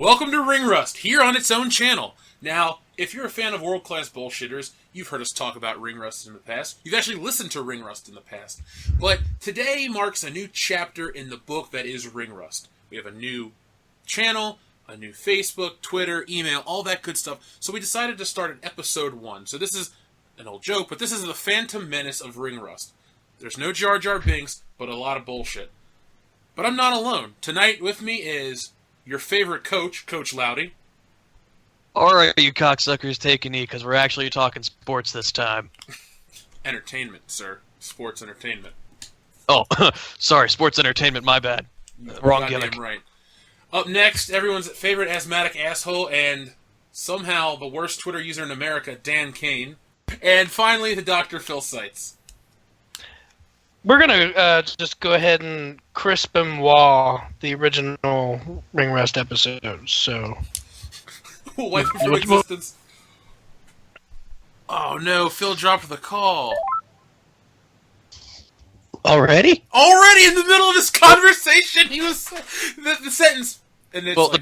Welcome to Ring Rust, here on its own channel. Now, if you're a fan of world-class bullshitters, you've heard us talk about Ring Rust in the past. You've actually listened to Ring Rust in the past. But today marks a new chapter in the book that is Ring Rust. We have a new channel, a new Facebook, Twitter, email, all that good stuff. So we decided to start at episode 1. So this is an old joke, but this is the Phantom Menace of Ring Rust. There's no Jar Jar Binks, but a lot of bullshit. But I'm not alone. Tonight with me is your favorite coach, Coach Loudy. Alright, you cocksuckers, take a knee, because we're actually talking sports this time. Entertainment, sir. Sports entertainment. Oh, sorry, sports entertainment, my bad. Wrong gimmick. Right. Up next, everyone's favorite asthmatic asshole, and somehow the worst Twitter user in America, Dan Kane. And finally, the Dr. Phil Seitz. We're going to just go ahead and crisp and wah the original Ring Rust episodes, so... Wipe it from existence. Oh no, Phil dropped the call. Already? Already in the middle of this conversation, he was... The sentence... And it's Well, like,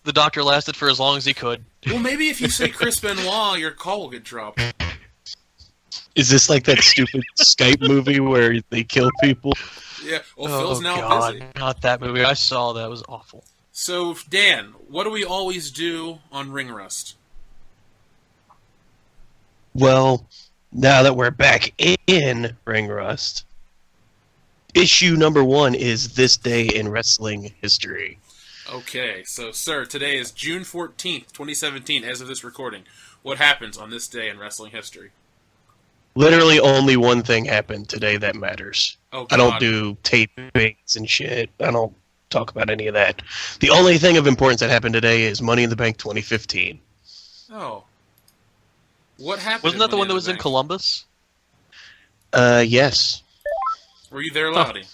the doctor lasted for as long as he could. Well, maybe if you say Chris Benoit, your call will get dropped. Is this like that stupid Skype movie where they kill people? Yeah, well, Oh, Phil's now God, busy. not that movie. I saw that. It was awful. So, Dan, what do we always do on Ring Rust? Well, now that we're back in Ring Rust, issue number 1 is This Day in Wrestling History. Okay, so, sir, today is June 14th, 2017, as of this recording. What happens on this day in wrestling history? Literally only one thing happened today that matters. Oh, I don't do tapings and shit. I don't talk about any of that. The only thing of importance that happened today is Money in the Bank 2015. Oh. What happened? Wasn't that the Money one that was in Bank? Columbus? Yes. Were you there, Loudy?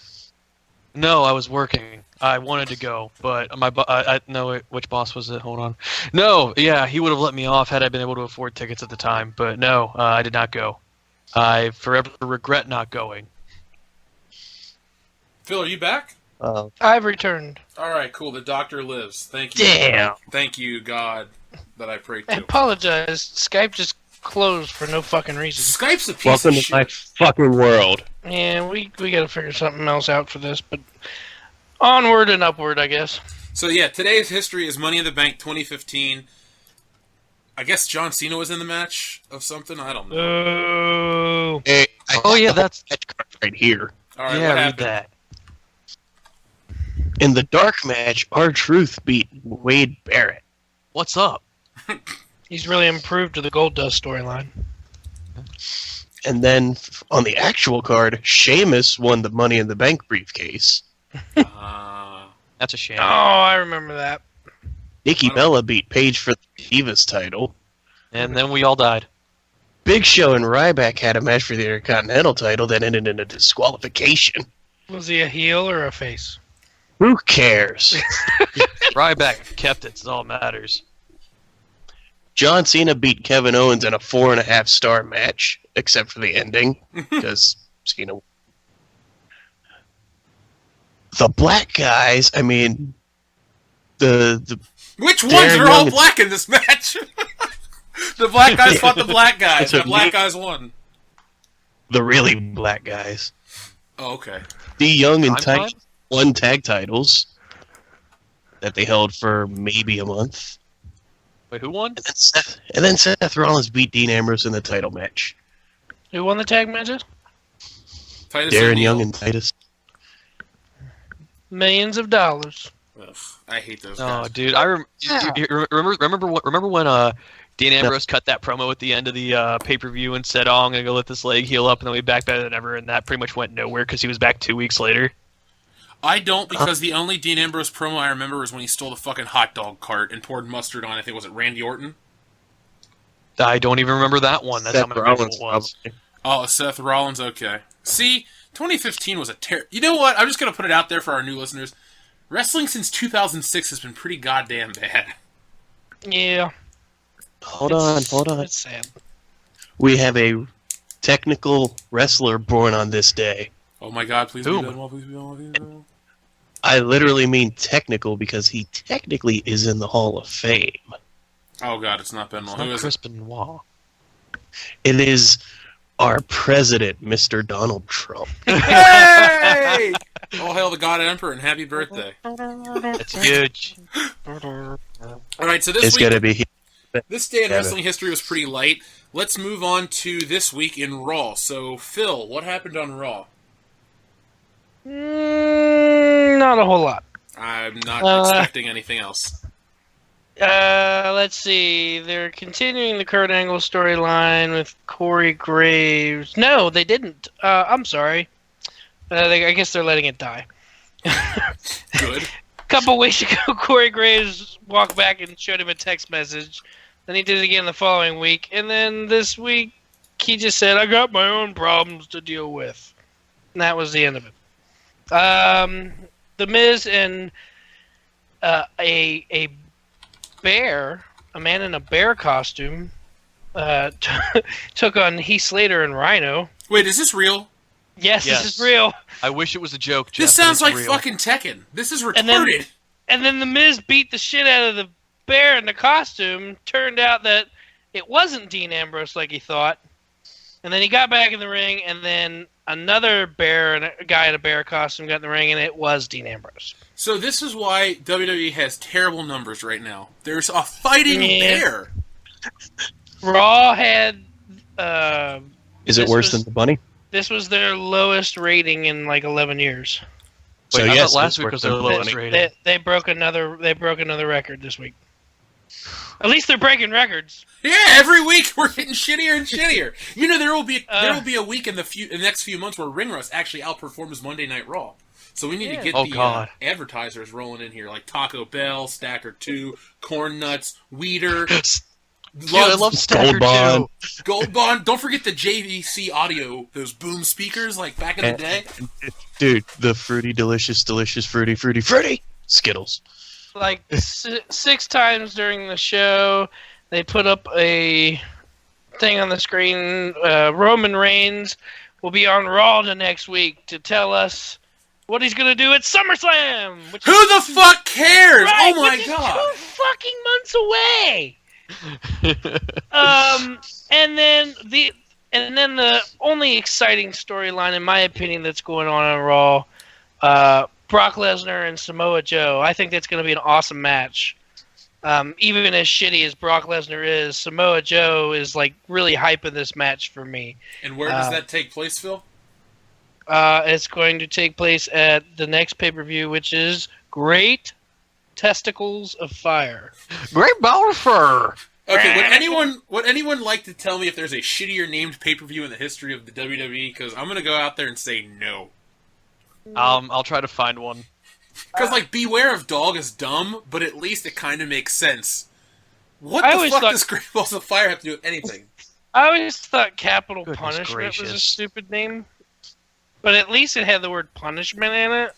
No, I was working. I wanted to go, but my I no, wait, which boss was it? Hold on. No, yeah, he would have let me off had I been able to afford tickets at the time, but no, I did not go. I forever regret not going. Phil, are you back? I've returned. Alright, cool. The doctor lives. Thank you. Damn. Thank you, God, that I prayed I to. apologize. Skype just closed for no fucking reason. Skype's a piece Welcome of to shit. my fucking world. Yeah, we gotta figure something else out for this, but onward and upward, I guess. So yeah, today's history is Money in the Bank 2015. I guess John Cena was in the match of something. I don't know. Oh. Hey, Oh yeah, that's match card right here. All right, yeah. what Read happened? that. In the dark match, R-Truth beat Wade Barrett. What's up? He's really improved to the Gold Dust storyline. And then on the actual card, Sheamus won the Money in the Bank briefcase. That's a shame. Oh, I remember that. Nikki Bella beat Paige for the Divas title. And then we all died. Big Show and Ryback had a match for the Intercontinental title that ended in a disqualification. Was he a heel or a face? Who cares? Ryback kept it. It's all that matters. John Cena beat Kevin Owens in a 4.5-star match, except for the ending, because Cena. The black guys, I mean, the Which ones Darren are all Young- black in this match? The black guys fought the black guys. That's The what black me- guys won. the really black guys. Oh, okay. The Young and Prime Tight time? won tag titles that they held for maybe a month. Wait, who won? And then Seth Rollins beat Dean Ambrose in the title match. Who won the tag matches? Titus Darren O'Neil. Young and Titus. Millions of dollars. Ugh, I hate those Oh, guys. dude, remember when Dean Ambrose cut that promo at the end of the pay-per-view and said, "Oh, I'm gonna go let this leg heal up," and then we back better than ever, and that pretty much went nowhere because he was back 2 weeks later. I don't, because the only Dean Ambrose promo I remember was when he stole the fucking hot dog cart and poured mustard on, I think, was it Randy Orton? I don't even remember that one. That's how Seth memorable Rollins, it was. probably. Oh, Seth Rollins, okay. See, 2015 was a You know what? I'm just going to put it out there for our new listeners. Wrestling since 2006 has been pretty goddamn bad. Yeah. Hold on. It's sad. We have a technical wrestler born on this day. Oh my god, please Who? be dead. Please be dead. I literally mean technical because he technically is in the Hall of Fame. Oh God, it's not Benoit. It's Who not is it? Chris Benoit. It is our president, Mr. Donald Trump. Hey! All hail the God Emperor and happy birthday! It's huge. All right, so this It's week, gonna be. this day in Yeah. wrestling history was pretty light. Let's move on to this week in Raw. So, Phil, what happened on Raw? Not a whole lot. I'm not expecting anything else. Let's see. They're continuing the Kurt Angle storyline with Corey Graves. No, they didn't. I'm sorry. I guess they're letting it die. Good. A couple weeks ago, Corey Graves walked back and showed him a text message. Then he did it again the following week. And then this week, he just said, I got my own problems to deal with. And that was the end of it. The Miz and a bear, a man in a bear costume, took on Heath Slater and Rhino. Wait, is this real? Yes, Yes. this is real. I wish it was a joke, Jeff. This sounds but like it's real. fucking Tekken. This is And then- retarded. And then the Miz beat the shit out of the bear in the costume. Turned out that it wasn't Dean Ambrose like he thought. And then he got back in the ring, and then another bear and a guy in a bear costume got in the ring, and it was Dean Ambrose. So this is why WWE has terrible numbers right now. There's a fighting Yeah. bear. Raw had Is it This worse was- than the bunny? this was their lowest rating in like 11 years. Wait, I yes, thought last it's week worse was than their the lowest bunny. rating. They broke another record this week. At least they're breaking records. Yeah, every week we're getting shittier and shittier. You know, there will be a week in the next few months where Ring Rust actually outperforms Monday Night Raw. So we need to get Oh, the God. advertisers rolling in here, like Taco Bell, Stacker 2, Corn Nuts, Weeder, Dude, I love Stacker Gold Bond. too. Gold Bond. Don't forget the JVC audio, those boom speakers like back in the day. Dude, the fruity, delicious, fruity Skittles. Like 6 times during the show, they put up a thing on the screen. Roman Reigns will be on Raw the next week to tell us what he's gonna do at SummerSlam. Which Who the fuck cares? Right, Oh my which is god! 2 fucking months away. And then the only exciting storyline, in my opinion, that's going on Raw, Brock Lesnar and Samoa Joe. I think that's going to be an awesome match. Even as shitty as Brock Lesnar is, Samoa Joe is like really hyping this match for me. And where does that take place, Phil? It's going to take place at the next pay-per-view, which is Great Testicles of Fire. Great ball of fur. Okay, would anyone like to tell me if there's a shittier named pay-per-view in the history of the WWE? Because I'm gonna go out there and say no. I'll try to find one. Because like Beware of Dog is dumb, but at least it kind of makes sense. What I the always fuck thought- does Great Balls of Fire have to do with anything? I always thought Capital Goodness Punishment was a gracious. stupid name, but at least it had the word punishment in it.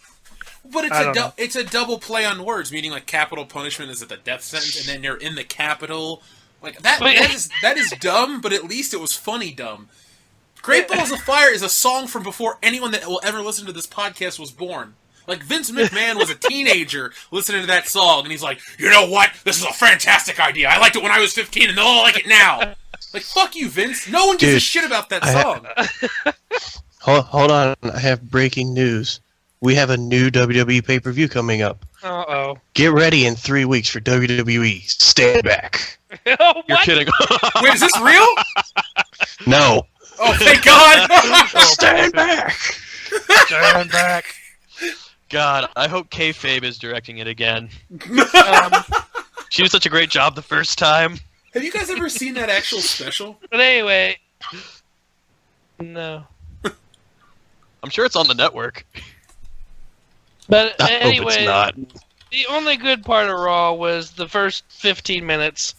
But I don't know. it's a double play on words, meaning like capital punishment is at the death sentence, and then you're in the capital. Like that that is dumb, but at least it was funny dumb. Great Balls of Fire is a song from before anyone that will ever listen to this podcast was born. Like Vince McMahon was a teenager listening to that song, and he's like, you know what? This is a fantastic idea. I liked it when I was 15, and they'll all like it now. Like, fuck you, Vince. No one gives a Dude, shit about that I- song. Hold on, I have breaking news. We have a new WWE pay-per-view coming up. Uh-oh. Get ready in 3 weeks for WWE. Stand back. Oh, You're what? kidding. Wait, is this real? No. Oh, thank God! Stand back. Turn back. God, I hope Kayfabe is directing it again. Um, She did such a great job the first time. Have you guys ever seen that actual special? but anyway, no. I'm sure it's on the network. But I hope anyway, it's not. the only good part of Raw was the first 15 minutes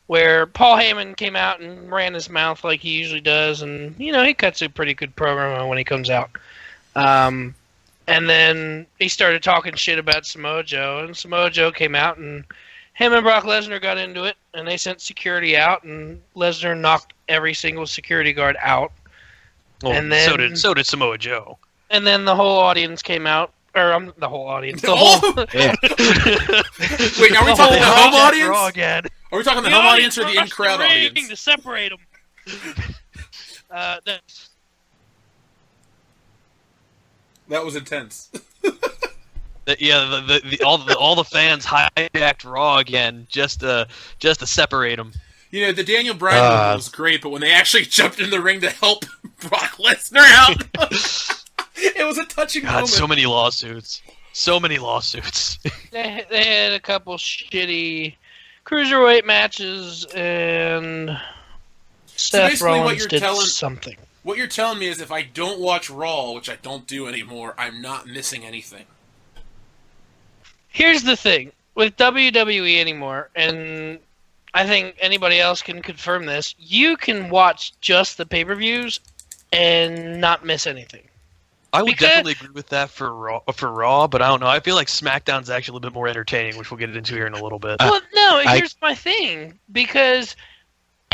where Paul Heyman came out and ran his mouth like he usually does, and, you know, he cuts a pretty good program when he comes out. And then he started talking shit about Samoa Joe, and Samoa Joe came out, and him and Brock Lesnar got into it, and they sent security out, and Lesnar knocked every single security guard out. Well, And then- so did Samoa Joe. And then the whole audience came out the whole audience. The Oh! whole. Yeah. Wait, are we talking the home Raw audience? again. Are we talking the home audience or the in-crowd audience? To separate them. That was intense. All the fans hijacked Raw again just to separate them. You know, the Daniel Bryan movement was great, but when they actually jumped in the ring to help Brock Lesnar out, it was a touching God, moment. so many lawsuits. So many lawsuits. They had a couple shitty cruiserweight matches, and Seth basically what Rollins you're did telling- something. What you're telling me is if I don't watch Raw, which I don't do anymore, I'm not missing anything. Here's the thing with WWE anymore, and I think anybody else can confirm this. You can watch just the pay-per-views and not miss anything. I would Because- definitely agree with that for Raw, but I don't know. I feel like SmackDown's actually a little bit more entertaining, which we'll get into here in a little bit. Well, no, here's my thing. Because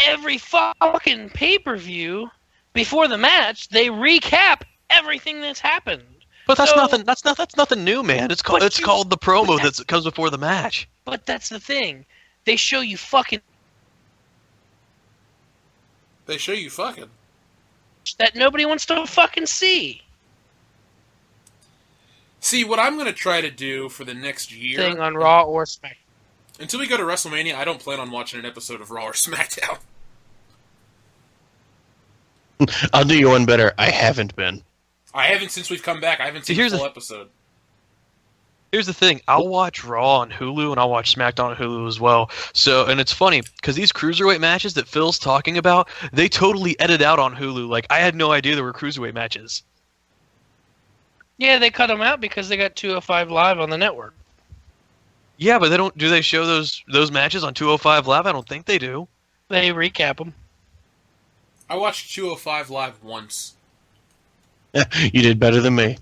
every fucking pay-per-view, before the match, they recap everything that's happened. But that's So- nothing. That's nothing new, man. It's called But you- called the promo that comes before the match. But that's the thing. They show you fucking They show you fucking. that nobody wants to fucking see. See, what I'm going to try to do for the next year... Thing on Raw or SmackDown. Until we go to WrestleMania, I don't plan on watching an episode of Raw or SmackDown. I'll do you one better. I haven't been. I haven't since we've come back. I haven't seen Here's the full the- episode. Here's the thing: I'll watch Raw on Hulu and I'll watch SmackDown on Hulu as well. So, and it's funny because these cruiserweight matches that Phil's talking about, they totally edit out on Hulu. Like I had no idea there were cruiserweight matches. Yeah, they cut them out because they got 205 Live on the network. Yeah, but they don't. Do they show those matches on 205 Live? I don't think they do. They recap them. I watched 205 Live once. You did better than me.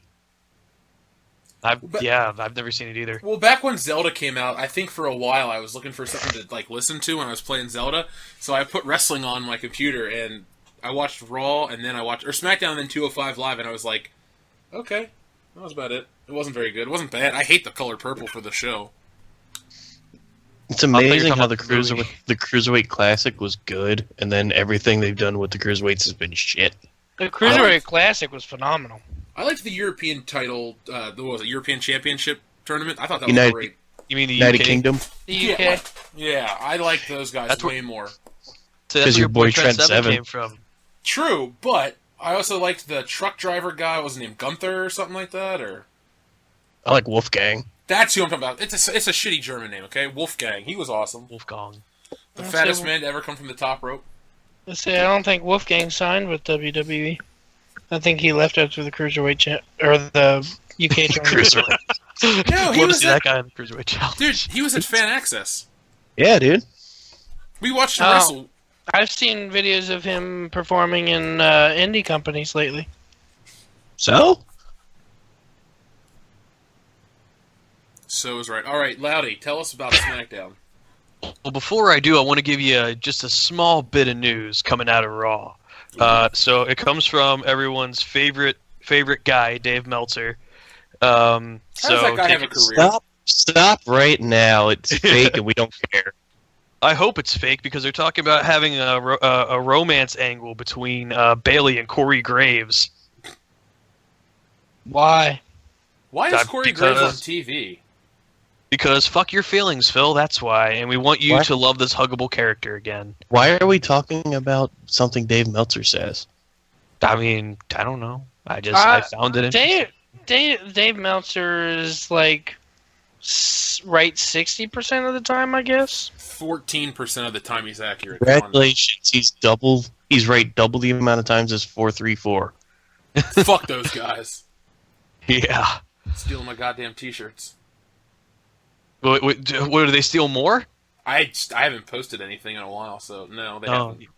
I've never seen it either. Well, back when Zelda came out, I think for a while I was looking for something to like listen to when I was playing Zelda. So I put wrestling on my computer and I watched Raw and then I watched SmackDown and then 205 Live and I was like, okay, that was about it. It wasn't very good. It wasn't bad. I hate the color purple for the show. It's amazing how talking the about the movie. Cruiserweight Classic was good, and then everything they've done with the Cruiserweights has been shit. The Cruiserweight Classic was phenomenal. I liked the European title, what was it, European Championship tournament. I thought that United- was great. You mean the United UK? Kingdom? The UK. Yeah, I like those guys That's way more. So that's 'Cause where your boy Trent Seven came from. True, but I also liked the truck driver guy. What was his name, Gunther or something like that? Or I like Wolfgang. that's who I'm talking about. It's a shitty German name, okay? Wolfgang. He was awesome. Wolfgang. The I'll fattest say- man to ever come from the top rope. Let's see, I don't think Wolfgang signed with WWE. I think he left after the Cruiserweight or the UK tournament. Cruiserweight. No, he Love to was see that guy in the cruiserweight challenge. Dude, he was at Fan Access. Yeah, dude. We watched him Oh. wrestle. I've seen videos of him performing in indie companies lately. So? So is right. All right, Loudy, tell us about SmackDown. Well, before I do, I want to give you just a small bit of news coming out of Raw. So it comes from everyone's favorite guy, Dave Meltzer. How does that guy have a career? Stop right now. It's fake and we don't care. I hope it's fake because they're talking about having a romance angle between Bailey and Corey Graves. Why? Why is Corey Graves on Because- TV? Because fuck your feelings, Phil. That's why, and we want you What? to love this huggable character again. Why are we talking about something Dave Meltzer says? I mean, I don't know. I found it interesting. Dave Meltzer is like right 60% of the time, I guess. 14% of the time he's accurate. Congratulations, he's right double the amount of times as 434. Fuck those guys. Yeah. Stealing my goddamn t-shirts. What, do they steal more? I haven't posted anything in a while, so no, they Oh, haven't.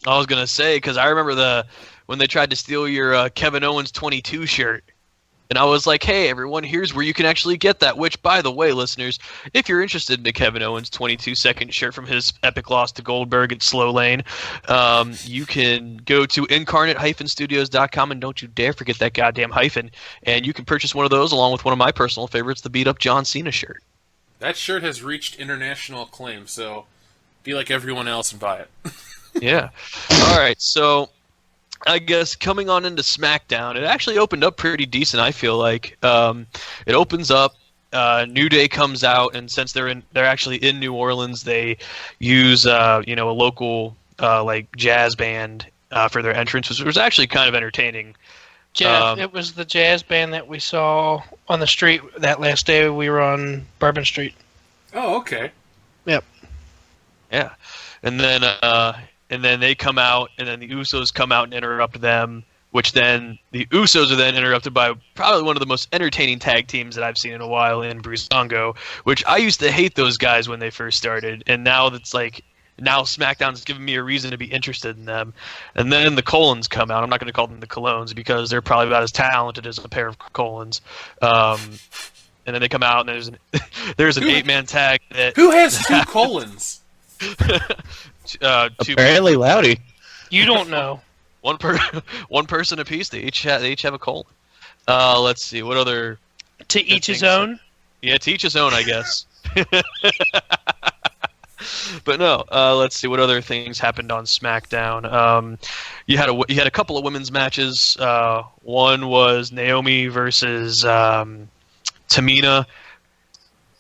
I was gonna say because I remember when they tried to steal your Kevin Owens 22 shirt. And I was like, hey, everyone, here's where you can actually get that. Which, by the way, listeners, if you're interested in a Kevin Owens 22-second shirt from his epic loss to Goldberg at Slow Lane, you can go to incarnate-studios.com, and don't you dare forget that goddamn hyphen. And you can purchase one of those along with one of my personal favorites, the beat-up John Cena shirt. That shirt has reached international acclaim, so be like everyone else and buy it. Yeah. All right, so I guess coming on into SmackDown, it actually opened up pretty decent, I feel like. It opens up, New Day comes out, and since they're actually in New Orleans, they use a local like jazz band for their entrance, which was actually kind of entertaining. Jeff, it was the jazz band that we saw on the street that last day we were on Bourbon Street. Oh, okay. Yep. Yeah. And then they come out, and then the Usos come out and interrupt them, which then the Usos are then interrupted by probably one of the most entertaining tag teams that I've seen in a while in Breezango, which I used to hate those guys when they first started, and now SmackDown's given me a reason to be interested in them. And then the Colons come out. I'm not going to call them the Colognes because they're probably about as talented as a pair of Colons. And then they come out, and there's an 8-man tag that Who has two colons? Apparently Loudy. You don't know. one person apiece. They each have a colon. Let's see what other. To each his own. Yeah, to each his own, I guess. But no, let's see what other things happened on SmackDown. You had a couple of women's matches. One was Naomi versus Tamina,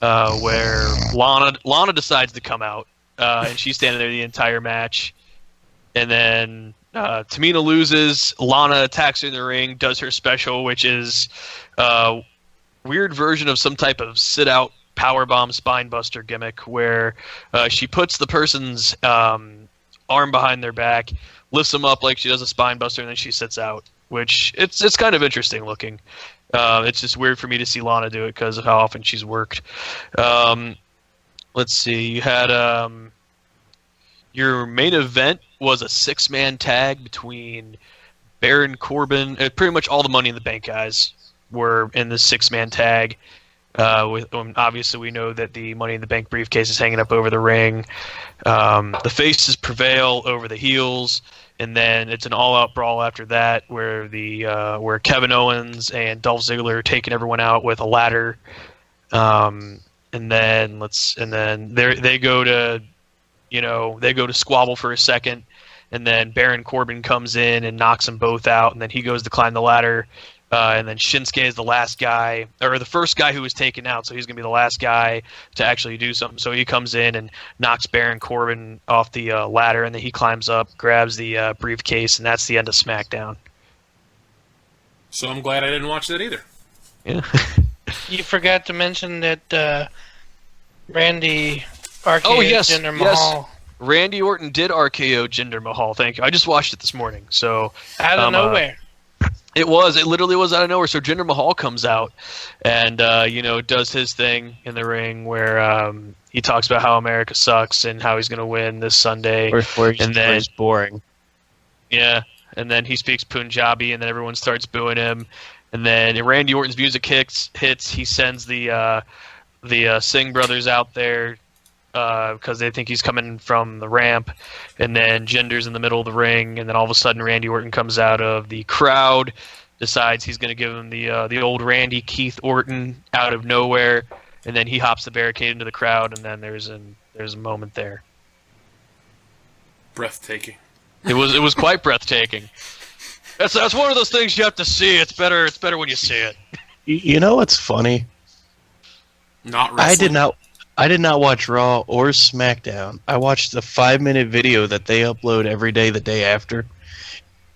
where Lana decides to come out. And she's standing there the entire match. And then Tamina loses. Lana attacks her in the ring, does her special, which is a weird version of some type of sit-out powerbomb spinebuster gimmick where she puts the person's arm behind their back, lifts them up like she does a spinebuster, and then she sits out, which it's kind of interesting looking. It's just weird for me to see Lana do it because of how often she's worked. Let's see. You had your main event was a 6-man tag between Baron Corbin. Pretty much all the Money in the Bank guys were in the 6-man tag. Obviously, we know that the Money in the Bank briefcase is hanging up over the ring. The faces prevail over the heels, and then it's an all-out brawl after that, where where Kevin Owens and Dolph Ziggler are taking everyone out with a ladder. And then they go to squabble for a second, and then Baron Corbin comes in and knocks them both out, and then he goes to climb the ladder, and then Shinsuke is the last guy, or the first guy who was taken out, so he's going to be the last guy to actually do something. So he comes in and knocks Baron Corbin off the ladder, and then he climbs up, grabs the briefcase, and that's the end of SmackDown. So I'm glad I didn't watch that either. Yeah. You forgot to mention that Randy RKO Jinder Mahal. Randy Orton did RKO Jinder Mahal. Thank you. I just watched it this morning. So out of nowhere. It literally was out of nowhere. So Jinder Mahal comes out and does his thing in the ring where he talks about how America sucks and how he's going to win this Sunday. And then it's boring. Yeah, and then he speaks Punjabi, and then everyone starts booing him. And then Randy Orton's music hits. He sends the Singh brothers out there because they think he's coming from the ramp, and then Jinder's in the middle of the ring, and then all of a sudden Randy Orton comes out of the crowd, decides he's going to give him the old Randy Keith Orton out of nowhere, and then he hops the barricade into the crowd, and then there's a moment there. Breathtaking. It was quite breathtaking. That's one of those things you have to see. It's better when you see it. You know what's funny? Not wrestling. I did not watch Raw or SmackDown. I watched the 5-minute video that they upload every day the day after.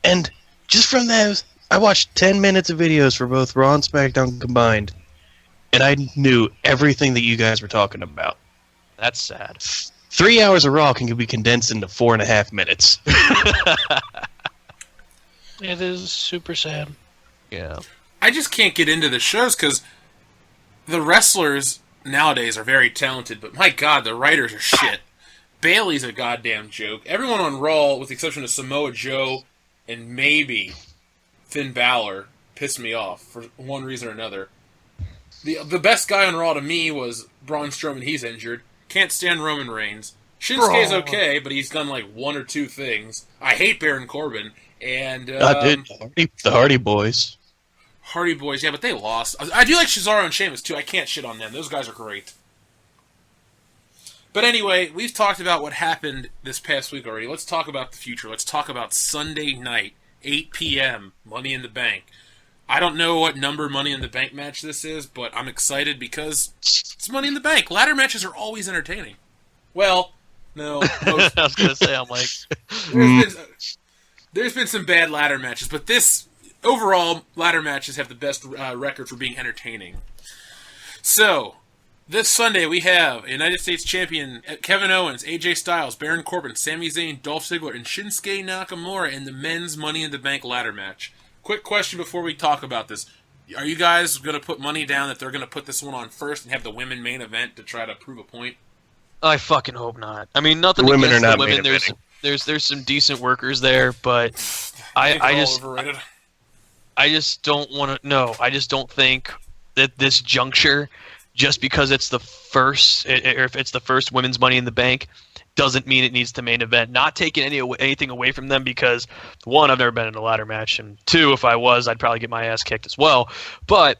And just from those, I watched 10 minutes of videos for both Raw and SmackDown combined. And I knew everything that you guys were talking about. That's sad. 3 hours of Raw can be condensed into 4.5 minutes. It is super sad. Yeah. I just can't get into the shows because the wrestlers nowadays are very talented, but my God, the writers are shit. Bailey's a goddamn joke. Everyone on Raw, with the exception of Samoa Joe and maybe Finn Balor, pissed me off for one reason or another. The best guy on Raw to me was Braun Strowman. He's injured. Can't stand Roman Reigns. Shinsuke's okay, but he's done like one or two things. I hate Baron Corbin. And dude, the Hardy Boys. Hardy Boys, yeah, but they lost. I do like Cesaro and Sheamus, too. I can't shit on them. Those guys are great. But anyway, we've talked about what happened this past week already. Let's talk about the future. Let's talk about Sunday night, 8 p.m., Money in the Bank. I don't know what number Money in the Bank match this is, but I'm excited because it's Money in the Bank. Ladder matches are always entertaining. Well, no. I was going to say, I'm like... There's been some bad ladder matches, but this... Overall, ladder matches have the best record for being entertaining. So, this Sunday we have United States Champion Kevin Owens, AJ Styles, Baron Corbin, Sami Zayn, Dolph Ziggler, and Shinsuke Nakamura in the men's Money in the Bank ladder match. Quick question before we talk about this. Are you guys going to put money down that they're going to put this one on first and have the women main event to try to prove a point? I fucking hope not. I mean, nothing The women against are not the women. main eventing. There's some decent workers there, but I just... Overrated. I just don't want to. No, I just don't think that this juncture, just because it's the first, or if it's the first women's Money in the Bank, doesn't mean it needs to main event. Not taking anything away from them because, one, I've never been in a ladder match, and two, if I was, I'd probably get my ass kicked as well. But,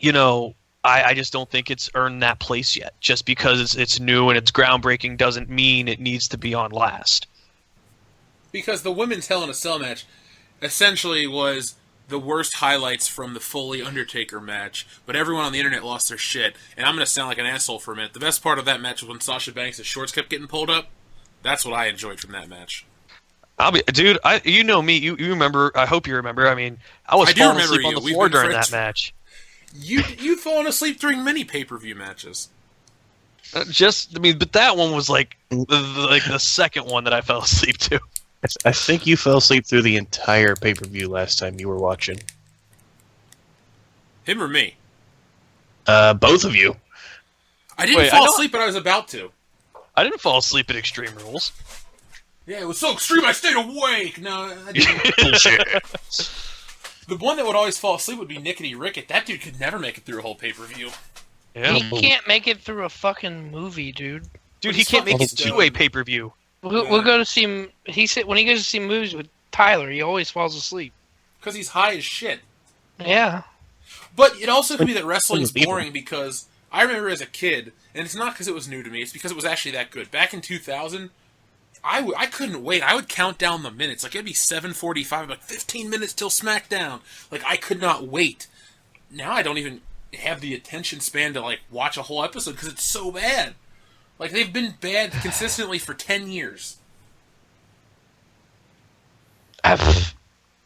you know, I just don't think it's earned that place yet. Just because it's new and it's groundbreaking doesn't mean it needs to be on last. Because the women's Hell in a Cell match essentially was the worst highlights from the Foley Undertaker match, but everyone on the internet lost their shit, and I'm going to sound like an asshole for a minute. The best part of that match was when Sasha Banks' shorts kept getting pulled up. That's what I enjoyed from that match. Dude, you know me. You remember? I hope you remember. I mean, I was falling asleep on the floor during that match. You've fallen asleep during many pay-per-view matches. But that one was like the second one that I fell asleep to. I think you fell asleep through the entire pay-per-view last time you were watching. Him or me? Both of you. I didn't fall asleep, but I was about to. I didn't fall asleep at Extreme Rules. Yeah, it was so extreme I stayed awake. No, I didn't. Bullshit. The one that would always fall asleep would be Nickety Rickett. That dude could never make it through a whole pay-per-view. Yeah. He can't make it through a fucking movie, dude. Dude, he can't make it to a pay-per-view. We'll go to see him. He said when he goes to see movies with Tyler, he always falls asleep. Because he's high as shit. Yeah. But it also could be that wrestling's boring because I remember as a kid, and it's not because it was new to me, it's because it was actually that good. Back in 2000, I couldn't wait. I would count down the minutes. Like, it'd be 7:45, like 15 minutes till SmackDown. Like, I could not wait. Now I don't even have the attention span to, like, watch a whole episode because it's so bad. Like, they've been bad consistently for 10 years.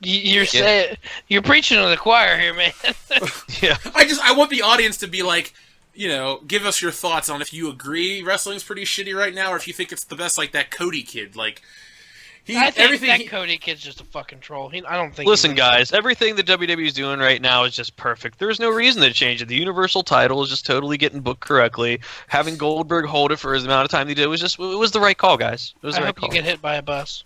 You're preaching to the choir here, man. Yeah. I want the audience to be like, you know, give us your thoughts on if you agree wrestling's pretty shitty right now, or if you think it's the best, like that Cody kid. Like, I think that Cody kid's just a fucking troll. I don't think. Listen, guys, everything that WWE is doing right now is just perfect. There's no reason to change it. The Universal title is just totally getting booked correctly. Having Goldberg hold it for as amount of time he did was it was the right call, guys. It was the right call. I hope you get hit by a bus.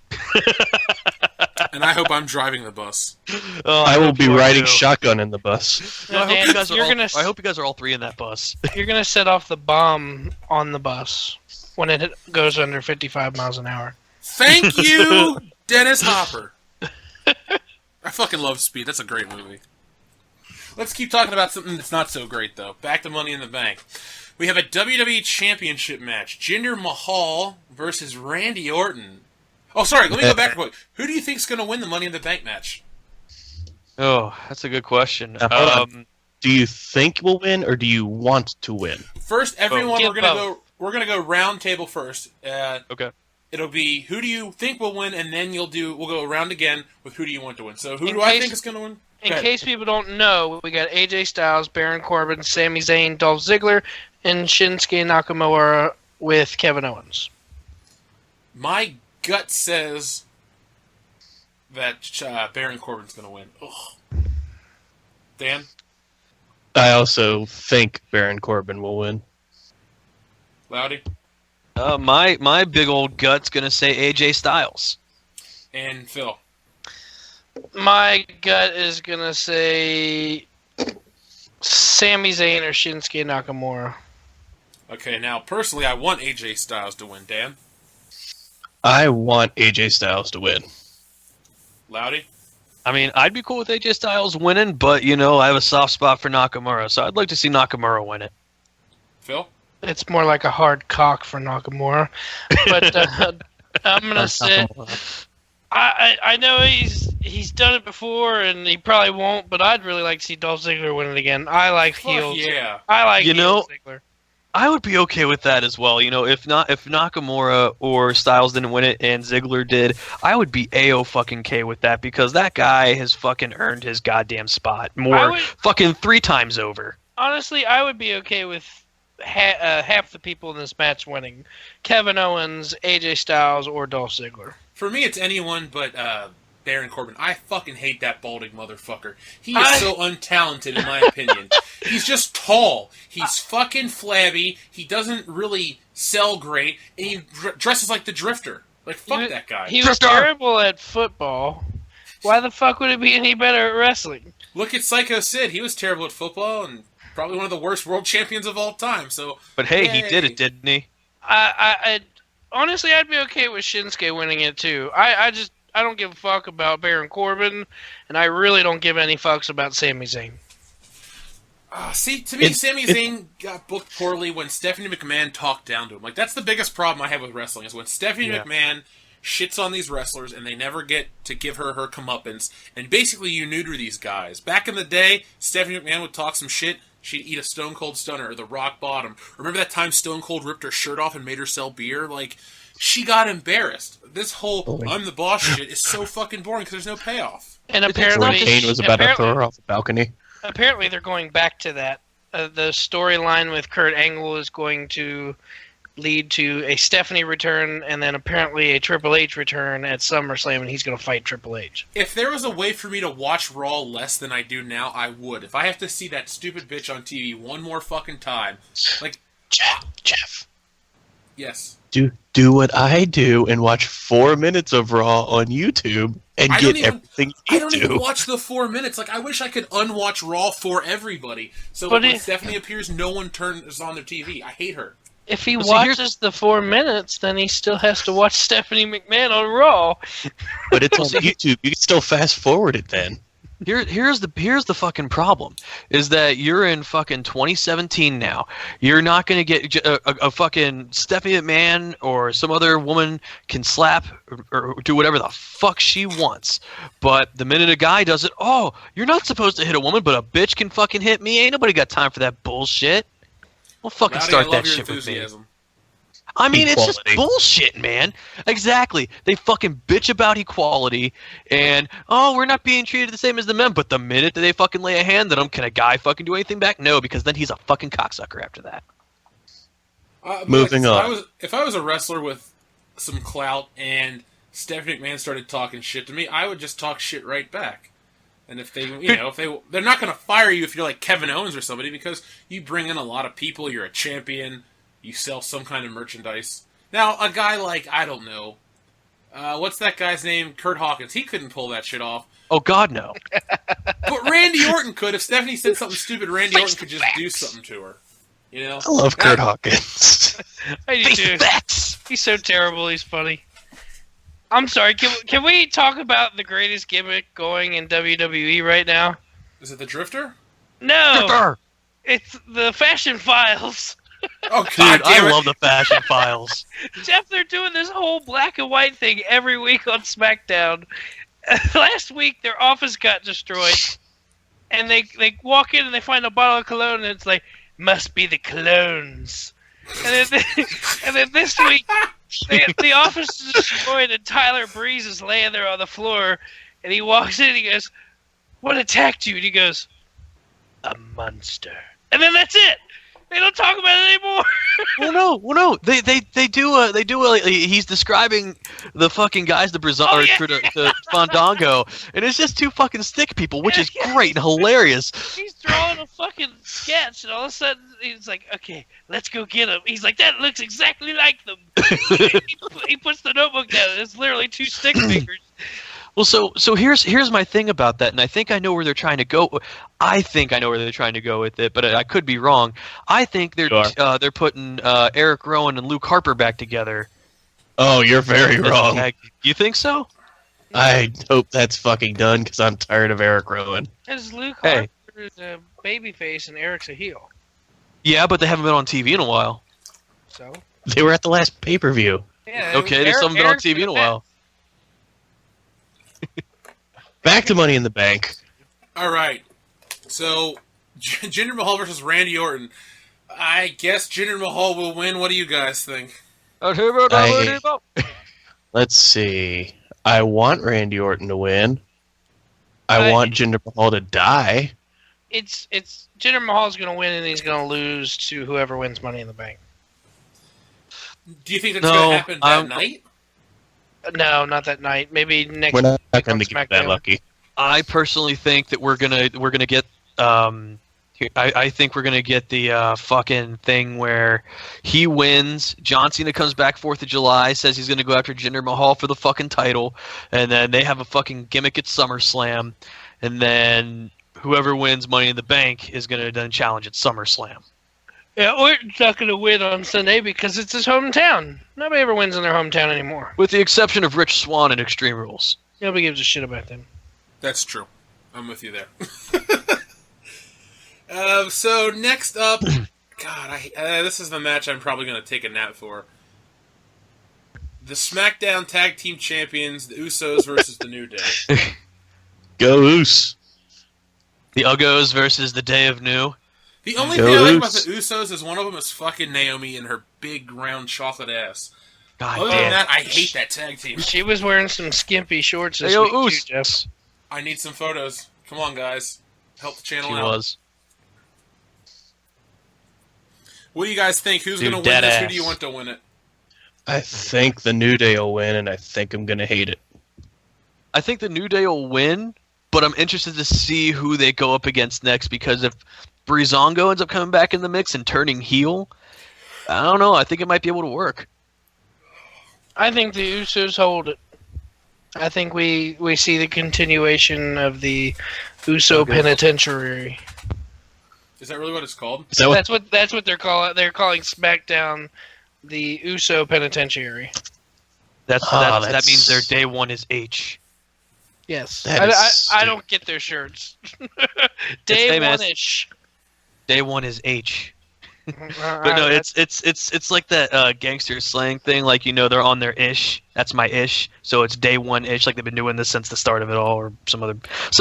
And I hope I'm driving the bus. Oh, I will be riding shotgun in the bus. No, Dan, I hope you guys are all three in that bus. You're gonna set off the bomb on the bus when it goes under 55 miles an hour. Thank you, Dennis Hopper. I fucking love Speed. That's a great movie. Let's keep talking about something that's not so great, though. Back to Money in the Bank. We have a WWE Championship match. Jinder Mahal versus Randy Orton. Oh, sorry. Let me go back real quick. Who do you think's going to win the Money in the Bank match? Oh, that's a good question. Do you think we'll win, or do you want to win? First, everyone, we're gonna go round table first. Okay. It'll be who do you think will win, and then we'll go around again with who do you want to win. So who do I think is going to win? In case people don't know, we got AJ Styles, Baron Corbin, Sami Zayn, Dolph Ziggler, and Shinsuke Nakamura with Kevin Owens. My gut says that Baron Corbin's going to win. Ugh. Dan? I also think Baron Corbin will win. Loudy? My big old gut's gonna say AJ Styles. And Phil? My gut is gonna say Sami Zayn or Shinsuke Nakamura. Okay, now personally, I want AJ Styles to win. Dan, I want AJ Styles to win. Loudy. I mean, I'd be cool with AJ Styles winning, but I have a soft spot for Nakamura, so I'd like to see Nakamura win it. Phil. It's more like a hard cock for Nakamura, but I'm gonna say I know he's done it before and he probably won't, but I'd really like to see Dolph Ziggler win it again. I like Fuck heels. yeah. I like heel Ziggler. I would be okay with that as well. If Nakamura or Styles didn't win it and Ziggler did, I would be A-O-fucking-K with that because that guy has fucking earned his goddamn spot fucking 3 times over. Honestly, I would be okay with half the people in this match winning. Kevin Owens, AJ Styles, or Dolph Ziggler. For me, it's anyone but Baron Corbin. I fucking hate that balding motherfucker. He is so untalented, in my opinion. He's just tall. He's fucking flabby. He doesn't really sell great. And he dresses like the Drifter. Like, fuck that guy. He was terrible at football. Why the fuck would he be any better at wrestling? Look at Psycho Sid. He was terrible at football and probably one of the worst world champions of all time. So, but hey, he did it, didn't he? Honestly, I'd be okay with Shinsuke winning it too. I don't give a fuck about Baron Corbin, and I really don't give any fucks about Sami Zayn. To me, Sami Zayn got booked poorly when Stephanie McMahon talked down to him. Like, that's the biggest problem I have with wrestling, is when Stephanie McMahon shits on these wrestlers and they never get to give her comeuppance, and basically you neuter these guys. Back in the day, Stephanie McMahon would talk some shit, she'd eat a Stone Cold Stunner or the Rock Bottom. Remember that time Stone Cold ripped her shirt off and made her sell beer? Like, she got embarrassed. This whole I'm the boss shit is so fucking boring because there's no payoff. And apparently, Kane was about to throw her off the balcony. Apparently, they're going back to that. The storyline with Kurt Angle is going to lead to a Stephanie return and then apparently a Triple H return at SummerSlam, and he's going to fight Triple H. If there was a way for me to watch Raw less than I do now, I would. If I have to see that stupid bitch on TV one more fucking time, like Jeff. Yes. Do what I do and watch 4 minutes of Raw on YouTube and get everything you I don't even watch the 4 minutes. Like, I wish I could unwatch Raw for everybody. So when Stephanie appears, no one turns on their TV. I hate her. If he watches the 4 minutes, then he still has to watch Stephanie McMahon on Raw. But it's on YouTube. You can still fast forward it then. Here's the fucking problem, is that you're in fucking 2017 now. You're not going to get a fucking Stephanie McMahon or some other woman can slap or do whatever the fuck she wants. But the minute a guy does it, oh, you're not supposed to hit a woman, but a bitch can fucking hit me. Ain't nobody got time for that bullshit. Well, fucking start that shit with me. I mean, it's just bullshit, man. Exactly. They fucking bitch about equality and, oh, we're not being treated the same as the men. But the minute that they fucking lay a hand at them, can a guy fucking do anything back? No, because then he's a fucking cocksucker after that. Moving on. If I was a wrestler with some clout and Stephanie McMahon started talking shit to me, I would just talk shit right back. And if they, they're not going to fire you if you're like Kevin Owens or somebody, because you bring in a lot of people, you're a champion. You sell some kind of merchandise. Now, a guy like, I don't know, what's that guy's name? Kurt Hawkins. He couldn't pull that shit off. Oh, God, no. But Randy Orton could. If Stephanie said something stupid, Randy Orton could just do something to her. You know? I love Kurt Hawkins. I do too. He's so terrible, he's funny. I'm sorry, can we talk about the greatest gimmick going in WWE right now? Is it the Drifter? No! Drifter! It's the Fashion Files. Oh, God, dude, I love the Fashion Files. Jeff, they're doing this whole black and white thing every week on SmackDown. Last week, their office got destroyed, and they walk in and they find a bottle of cologne, and it's like, must be the colognes. And then this week, the office is destroyed, and Tyler Breeze is laying there on the floor, and he walks in and he goes, what attacked you? And he goes, a monster. And then that's it. They don't talk about it anymore. Well, no. They do. He's describing the fucking guys, the Fandango, and it's just two fucking stick people, which is great and hilarious. He's drawing a fucking sketch, and all of a sudden he's like, "Okay, let's go get him." He's like, "That looks exactly like them." He puts the notebook down. And it's literally two stick figures. Well, so here's my thing about that, and I think I know where they're trying to go. I think I know where they're trying to go with it, but I could be wrong. I think they're putting Eric Rowan and Luke Harper back together. Oh, you're very as a wrong. tag team. You think so? I hope that's fucking done because I'm tired of Eric Rowan. Because Luke Hey. Harper is a babyface and Eric's a heel. Yeah, but they haven't been on TV in a while. So They were at the last pay-per-view. yeah. Okay, they still haven't been on TV in a while. Back to Money in the Bank. All right. So, Jinder Mahal versus Randy Orton. I guess Jinder Mahal will win. What do you guys think? Let's see. I want Randy Orton to win. I want Jinder Mahal to die. It's Jinder Mahal's going to win and he's going to lose to whoever wins Money in the Bank. Do you think that's going to happen that night? No, not that night. Maybe next. We're not week going on to get that SmackDown. lucky. I personally think that we're gonna get. I think we're gonna get the fucking thing where he wins. John Cena comes back 4th of July, says he's gonna go after Jinder Mahal for the fucking title, and then they have a fucking gimmick at SummerSlam, and then whoever wins Money in the Bank is gonna then challenge at SummerSlam. Yeah, Orton's not going to win on Sunday because it's his hometown. Nobody ever wins in their hometown anymore. With the exception of Rich Swann and Extreme Rules. Nobody gives a shit about them. That's true. I'm with you there. So next up, God, this is the match I'm probably going to take a nap for. The SmackDown Tag Team Champions, the Usos versus the New Day. Go Oos. The Uggos versus the Day of New. The only thing I like about the Usos is one of them is fucking Naomi and her big round chocolate ass. God Other than damn. that, I hate that tag team. She was wearing some skimpy shorts this Hey, week, yo, too, Oos. Jeff. I need some photos. Come on, guys. Help the channel She out. was. What do you guys think? Who's Dude, going to win dead this? Who ass. do you want to win it? I think the New Day will win, and I think I'm going to hate it. I think the New Day will win, but I'm interested to see who they go up against next, because if Breezango ends up coming back in the mix and turning heel, I don't know. I think it might be able to work. I think the Usos hold it. I think we see the continuation of the Uso Penitentiary. Is that really what it's called? Is that what? That's what they're calling. They're calling SmackDown the Uso Penitentiary. That means their day one is H. Yes, That is I stupid. don't get their shirts. Day Same as- one-ish. Day one is H. But But no, it's like that gangster slang thing. Like, you know, they're on their ish. That's my ish. So it's day one ish. Like they've been doing this since the start of it all, or some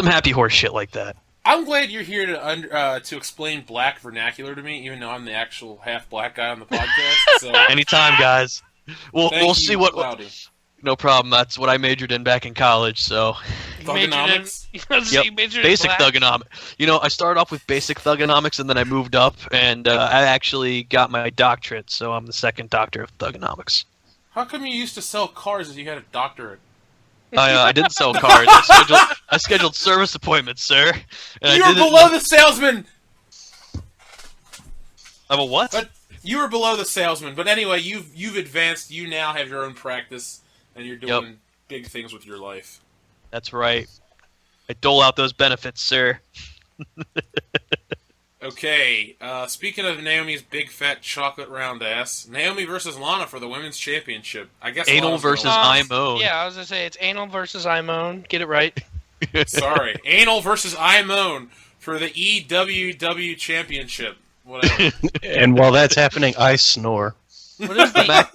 happy horse shit like that. I'm glad you're here to explain black vernacular to me, even though I'm the actual half black guy on the podcast. So Anytime, guys. We'll thank see you, what. Cloudy. No problem. That's what I majored in back in college. So Thugonomics? You majored in basic black? thugonomics. You know, I started off with basic thugonomics, and then I moved up, and I actually got my doctorate. So I'm the second doctor of thugonomics. How come you used to sell cars if you had a doctorate? I didn't sell cars. I scheduled service appointments, sir. And You I were did it- below the salesman! I'm a what? But you were below the salesman. But anyway, you've advanced. You now have your own practice, and you're doing big things with your life. That's right. I dole out those benefits, sir. Okay, speaking of Naomi's big fat chocolate round ass, Naomi versus Lana for the women's championship. I guess Anal Lana's gonna versus win. Imone. Yeah, I was gonna say it's anal versus Imone. Get it right. Sorry, Anal versus Imone for the EWW championship. Whatever. And while that's happening, I snore. What is the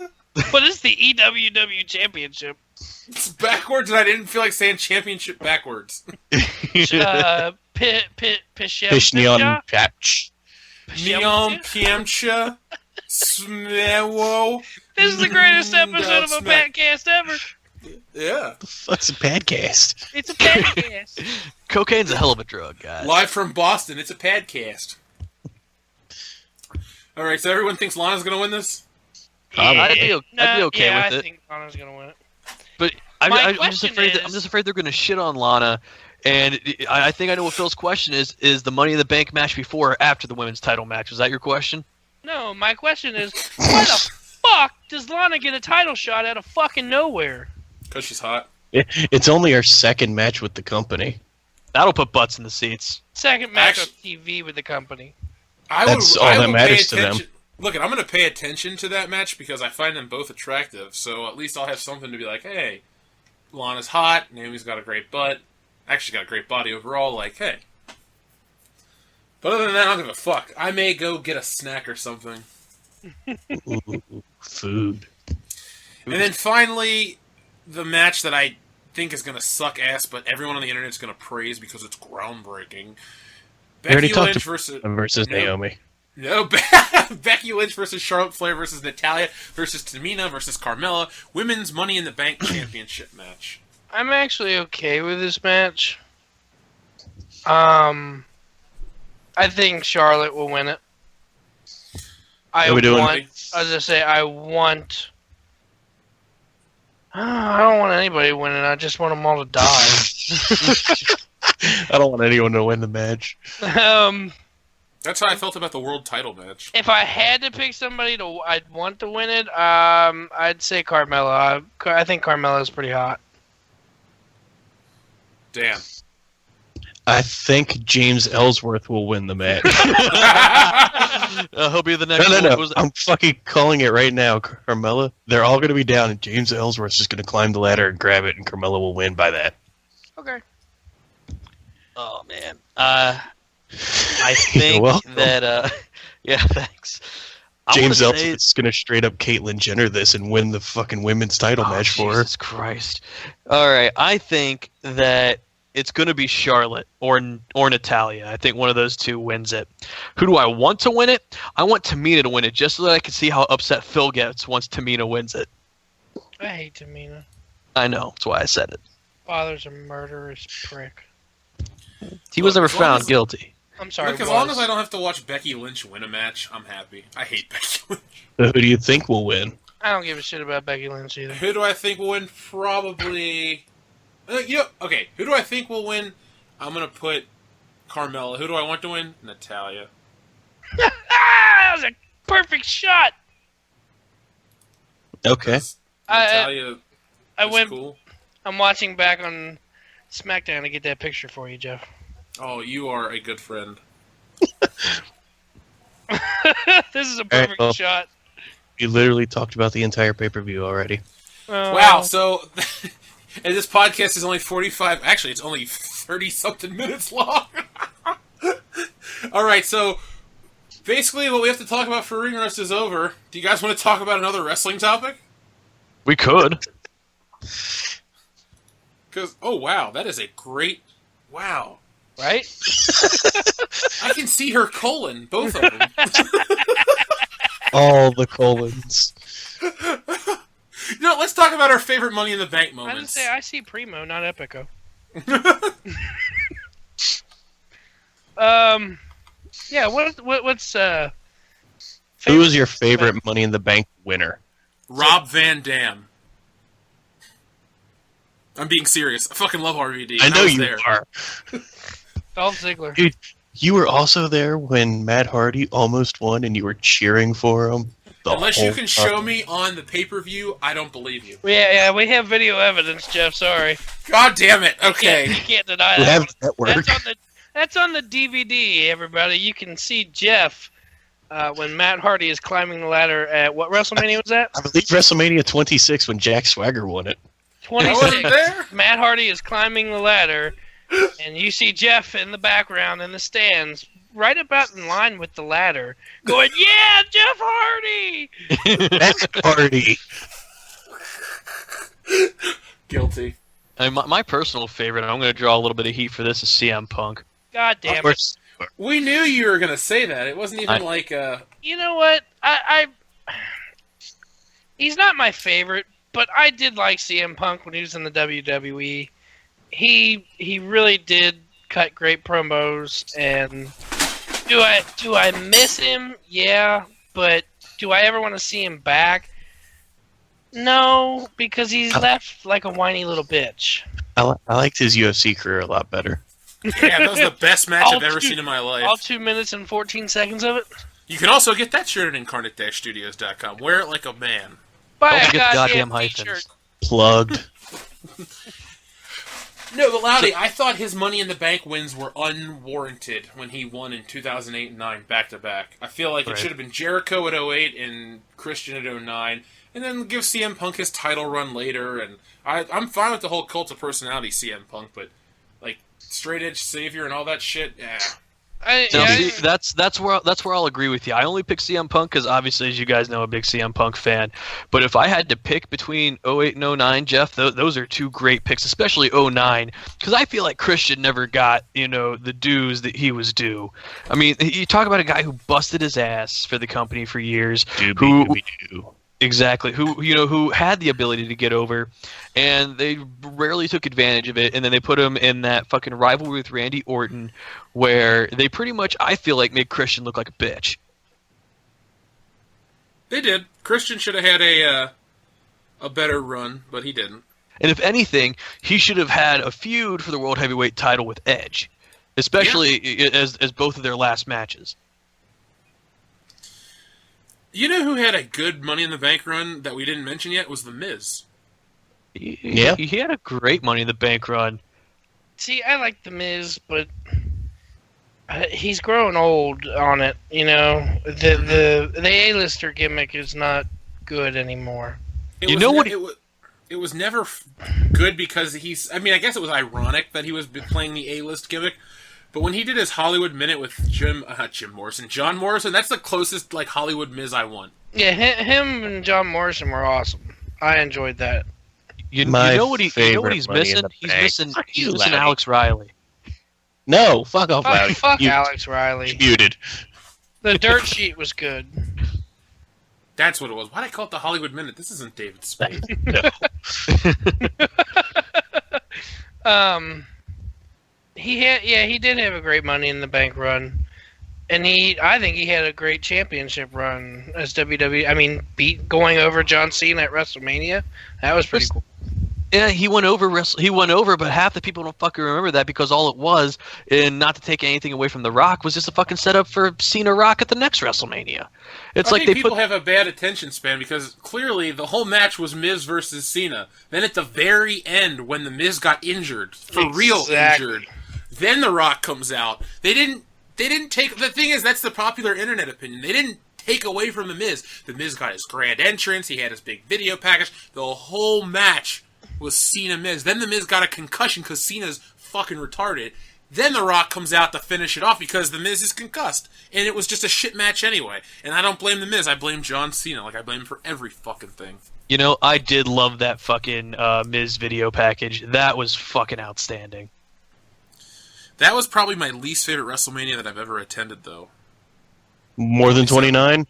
what is the EWW Championship? It's backwards, and I didn't feel like saying championship backwards. Pishneon Pishneon Chapch. Neon Piemcha Smewo. This is the greatest episode of a Smack. podcast ever. Yeah. What's a podcast? It's a podcast. Cocaine's a hell of a drug, guys. Live from Boston, it's a padcast. Alright, so everyone thinks Lana's gonna win this? I'd be okay yeah, with I it. think Lana's gonna win it. But My I'm just question afraid. I'm is- just afraid they're going to shit on Lana, and I think I know what Phil's question is: is the Money in the Bank match before or after the women's title match? Was that your question? No, my question is, why the fuck does Lana get a title shot out of fucking nowhere? Because she's hot. It's only our second match with the company. That'll put butts in the seats. Second match on TV with the company. That's all that matters to them. Look, I'm going to pay attention to that match because I find them both attractive. So at least I'll have something to be like, hey, Lana's hot. Naomi's got a great butt. Actually, got a great body overall. Like, hey. But other than that, I don't give a fuck. I may go get a snack or something. Ooh, food. And then finally, the match that I think is going to suck ass, but everyone on the internet is going to praise because it's groundbreaking. Becky Lynch versus Naomi. No, Becky Lynch versus Charlotte Flair versus Natalya versus Tamina versus Carmella. Women's Money in the Bank Championship match. I'm actually okay with this match. I think Charlotte will win it. I don't want anybody winning. I just want them all to die. I don't want anyone to win the match. That's how I felt about the world title match. If I had to pick somebody I'd want to win it, I'd say Carmella. I think Carmella is pretty hot. Damn. I think James Ellsworth will win the match. He'll be the next. No. I'm fucking calling it right now, Carmella. They're all going to be down, and James Ellsworth's just going to climb the ladder and grab it, and Carmella will win by that. Okay. Oh man. I think that. Yeah, thanks. James Ellsworth's going to straight up Caitlyn Jenner this and win the fucking women's title match for her. Jesus Christ. All right, I think that it's going to be Charlotte or Natalya. I think one of those two wins it. Who do I want to win it? I want Tamina to win it just so that I can see how upset Phil gets once Tamina wins it. I hate Tamina. I know. That's why I said it. Father's a murderous prick. He was never found guilty. I'm sorry. Look, as long as I don't have to watch Becky Lynch win a match, I'm happy. I hate Becky Lynch. So who do you think will win? I don't give a shit about Becky Lynch either. Who do I think will win? Probably... okay, who do I think will win? I'm going to put Carmella. Who do I want to win? Natalya. That was a perfect shot! Okay. Natalya is cool. I'm watching back on SmackDown to get that picture for you, Jeff. Oh, you are a good friend. This is a perfect shot. You literally talked about the entire pay-per-view already. Wow, so... and this podcast is only 45... Actually, it's only 30-something minutes long. Alright, so... Basically, what we have to talk about for Ring Rust is over. Do you guys want to talk about another wrestling topic? We could. Because, oh wow, that is a great... Wow. Right? I can see her colon, both of them. All the colons. Let's talk about our favorite Money in the Bank moments. I didn't say I see Primo, not Epico. Yeah, what's who was your favorite Money in the Bank winner? Rob Van Dam. I'm being serious. I fucking love RVD. I know you are. Dolph Ziggler. Dude, you were also there when Matt Hardy almost won and you were cheering for him. Unless you can show me on the pay-per-view, I don't believe you. Yeah, we have video evidence, Jeff. Sorry. God damn it. Okay. You can't deny We that. have network. That's on the DVD, everybody. You can see Jeff when Matt Hardy is climbing the ladder at what WrestleMania was that? I believe WrestleMania 26 when Jack Swagger won it. 26. There? Matt Hardy is climbing the ladder, and you see Jeff in the background in the stands, right about in line with the ladder, going, "Yeah, Jeff Hardy!" Matt Hardy. Guilty. My personal favorite, and I'm going to draw a little bit of heat for this, is CM Punk. God damn it. We knew you were going to say that. It wasn't even like... You know what? He's not my favorite, but I did like CM Punk when he was in the WWE. He really did cut great promos, and do I miss him? Yeah, but do I ever want to see him back? No, because he's left like a whiny little bitch. I liked his UFC career a lot better. Yeah, that was the best match I've ever seen in my life. All 2 minutes and 14 seconds of it? You can also get that shirt at incarnate-studios.com. Wear it like a man. Buy Don't a forget the goddamn goddamn hyphens. t-shirt. Plugged. No, but Loudy, I thought his Money in the Bank wins were unwarranted when he won in 2008 and 9 back-to-back. I feel like it should have been Jericho at 08 and Christian at 09, and then give CM Punk his title run later. And I'm fine with the whole cult of personality CM Punk, but like straight edge savior and all that shit, That's where I'll agree with you. I only pick CM Punk because obviously, as you guys know, I'm a big CM Punk fan. But if I had to pick between 08 and 09, Jeff, those are two great picks, especially 09, because I feel like Christian never got the dues that he was due. I mean, you talk about a guy who busted his ass for the company for years, Exactly. Who had the ability to get over, and they rarely took advantage of it. And then they put him in that fucking rivalry with Randy Orton, where they pretty much, I feel like, made Christian look like a bitch. They did. Christian should have had a better run, but he didn't. And if anything, he should have had a feud for the World Heavyweight title with Edge, especially as both of their last matches. You know who had a good Money in the Bank run that we didn't mention yet was The Miz. He had a great Money in the Bank run. See, I like The Miz, but he's growing old on it. The A-lister gimmick is not good anymore. It was never good because I guess it was ironic that he was playing the A-list gimmick. But when he did his Hollywood Minute with John Morrison, that's the closest like Hollywood Miz I want. Yeah, him and John Morrison were awesome. I enjoyed that. You know what he's missing? He's missing Alex Riley. No, fuck off, Riley. Fuck Alex Riley. Muted. The dirt sheet was good. That's what it was. Why'd I call it the Hollywood Minute? This isn't David Spade. No. He did have a great Money in the Bank run, and I think he had a great championship run as WWE. I mean, going over John Cena at WrestleMania. That was pretty cool. Yeah, he went over, but half the people don't fucking remember that because all it was, and not to take anything away from The Rock, was just a fucking setup for Cena Rock at the next WrestleMania. It's I think people have a bad attention span because clearly the whole match was Miz versus Cena. Then at the very end, when the Miz got injured, real injured, then The Rock comes out. They didn't take. The thing is, that's the popular internet opinion. They didn't take away from the Miz. The Miz got his grand entrance. He had his big video package. The whole match was Cena Miz. Then the Miz got a concussion because Cena's fucking retarded. Then The Rock comes out to finish it off because the Miz is concussed. And it was just a shit match anyway. And I don't blame the Miz. I blame John Cena. Like I blame him for every fucking thing. I did love that fucking Miz video package. That was fucking outstanding. That was probably my least favorite WrestleMania that I've ever attended, though. More than 29?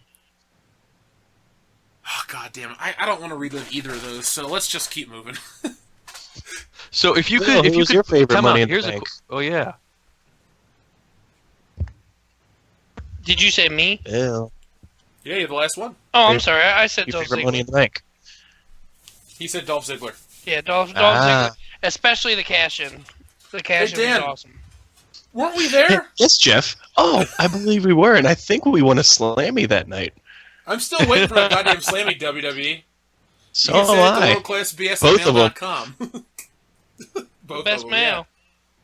Oh, God damn it. I don't want to relive either of those, so let's just keep moving. So if you could... Who was your favorite Money in the Bank? Oh, yeah. Did you say me? Yeah. Yeah, you're the last one. Oh, I'm sorry. I said Your Dolph favorite Ziggler. Money in the Bank? He said Dolph Ziggler. Yeah, Dolph Ziggler. Especially the cash-in. The cash-in was awesome. Weren't we there? Yes, Jeff. Oh, I believe we were, and I think we won a Slammy that night. I'm still waiting for my goddamn Slammy, WWE. So you can send am it I. to worldclassbs@mail.com. Both Best of them, mail.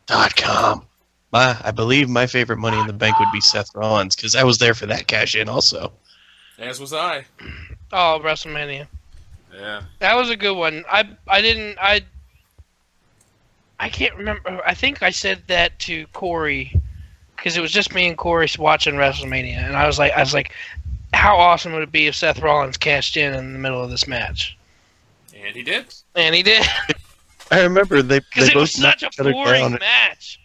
.com. I believe my favorite Money in the Bank would be Seth Rollins, because I was there for that cash-in also. As was I. Oh, WrestleMania. Yeah. That was a good one. I can't remember. I think I said that to Corey because it was just me and Corey watching WrestleMania, and I was like, how awesome would it be if Seth Rollins cashed in the middle of this match? And he did. And he did. I remember they Because it was both knocked such each a other boring down. match.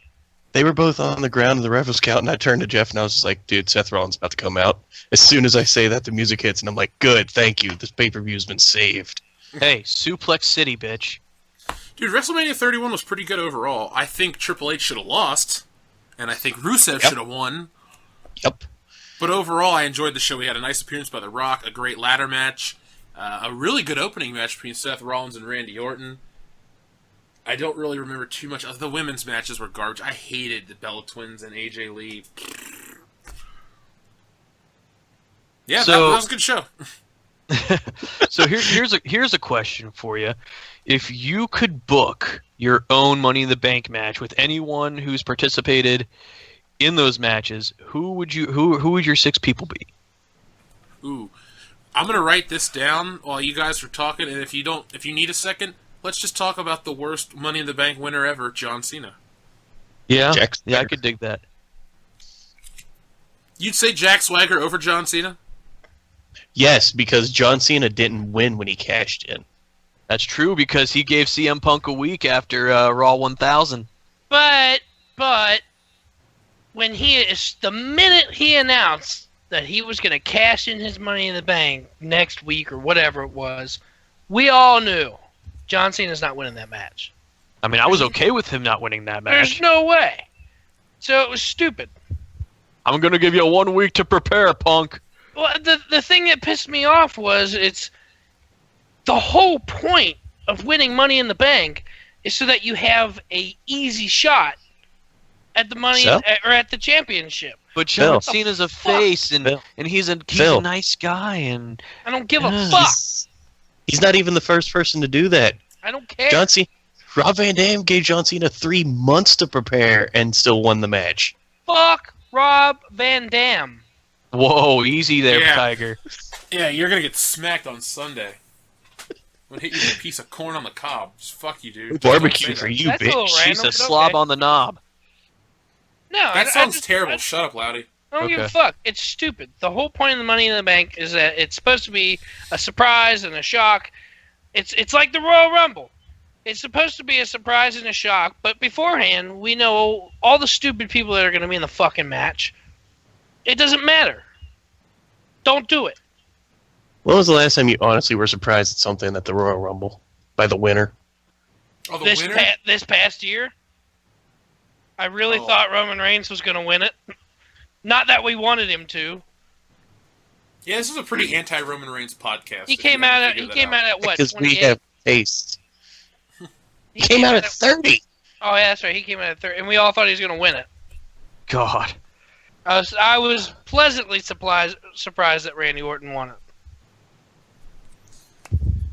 They were both on the ground, and the ref was counting. I turned to Jeff, and I was just like, dude, Seth Rollins about to come out. As soon as I say that, the music hits, and I'm like, good, thank you. This pay-per-view's been saved. Hey, Suplex City, bitch. Dude, WrestleMania 31 was pretty good overall. I think Triple H should have lost, and I think Rusev should have won. Yep. But overall, I enjoyed the show. We had a nice appearance by The Rock, a great ladder match, a really good opening match between Seth Rollins and Randy Orton. I don't really remember too much. The women's matches were garbage. I hated the Bella Twins and AJ Lee. Yeah, So- that was a good show. So here's a question for you. If you could book your own Money in the Bank match with anyone who's participated in those matches, who would your 6 people be? Ooh, I'm gonna write this down while you guys are talking, and if you need a second, let's just talk about the worst Money in the Bank winner ever, John Cena. Yeah, Jack yeah, I Swagger. could dig that. You'd say Jack Swagger over John Cena? Yes, because John Cena didn't win when he cashed in. That's true because he gave CM Punk a week after Raw 1000. But when the minute he announced that he was going to cash in his Money in the Bank next week or whatever it was, we all knew John Cena's not winning that match. I mean, I was okay with him not winning that match. There's no way. So it was stupid. I'm going to give you 1 week to prepare, Punk. Well, the thing that pissed me off was it's the whole point of winning Money in the Bank is so that you have a easy shot at the money So? or at the championship. But John Phil. Cena's a face, and Phil. he's a Phil. nice guy, and I don't give a Yeah. fuck. He's not even the first person to do that. I don't care. John Cena, Rob Van Dam gave John Cena 3 months to prepare and still won the match. Fuck Rob Van Dam. whoa, easy there, Yeah. Tiger. Yeah, you're gonna get smacked on Sunday. I'm gonna hit you with a piece of corn on the cob. Just fuck you, dude. Barbecue Don't say for that. you, That's a little bitch. random. He's a but slob okay. on the knob. No, That I sounds just- terrible. Shut up, Loudy. I don't give a Okay. fuck. It's stupid. The whole point of the Money in the Bank is that it's supposed to be a surprise and a shock. It's like the Royal Rumble. It's supposed to be a surprise and a shock, but beforehand, we know all the stupid people that are going to be in the fucking match. It doesn't matter. Don't do it. When was the last time you honestly were surprised at something at the Royal Rumble by the winner? Oh, the This winner? this past year, I really Oh. thought Roman Reigns was going to win it. Not that we wanted him to. Yeah, this is a pretty anti-Roman Reigns podcast. He if you came haven't out at figured that he came out at what? Because we 28? have taste. He Came out at 30. Oh yeah, that's right. He came out at 30, and we all thought he was going to win it. God. I was pleasantly surprised that Randy Orton won it.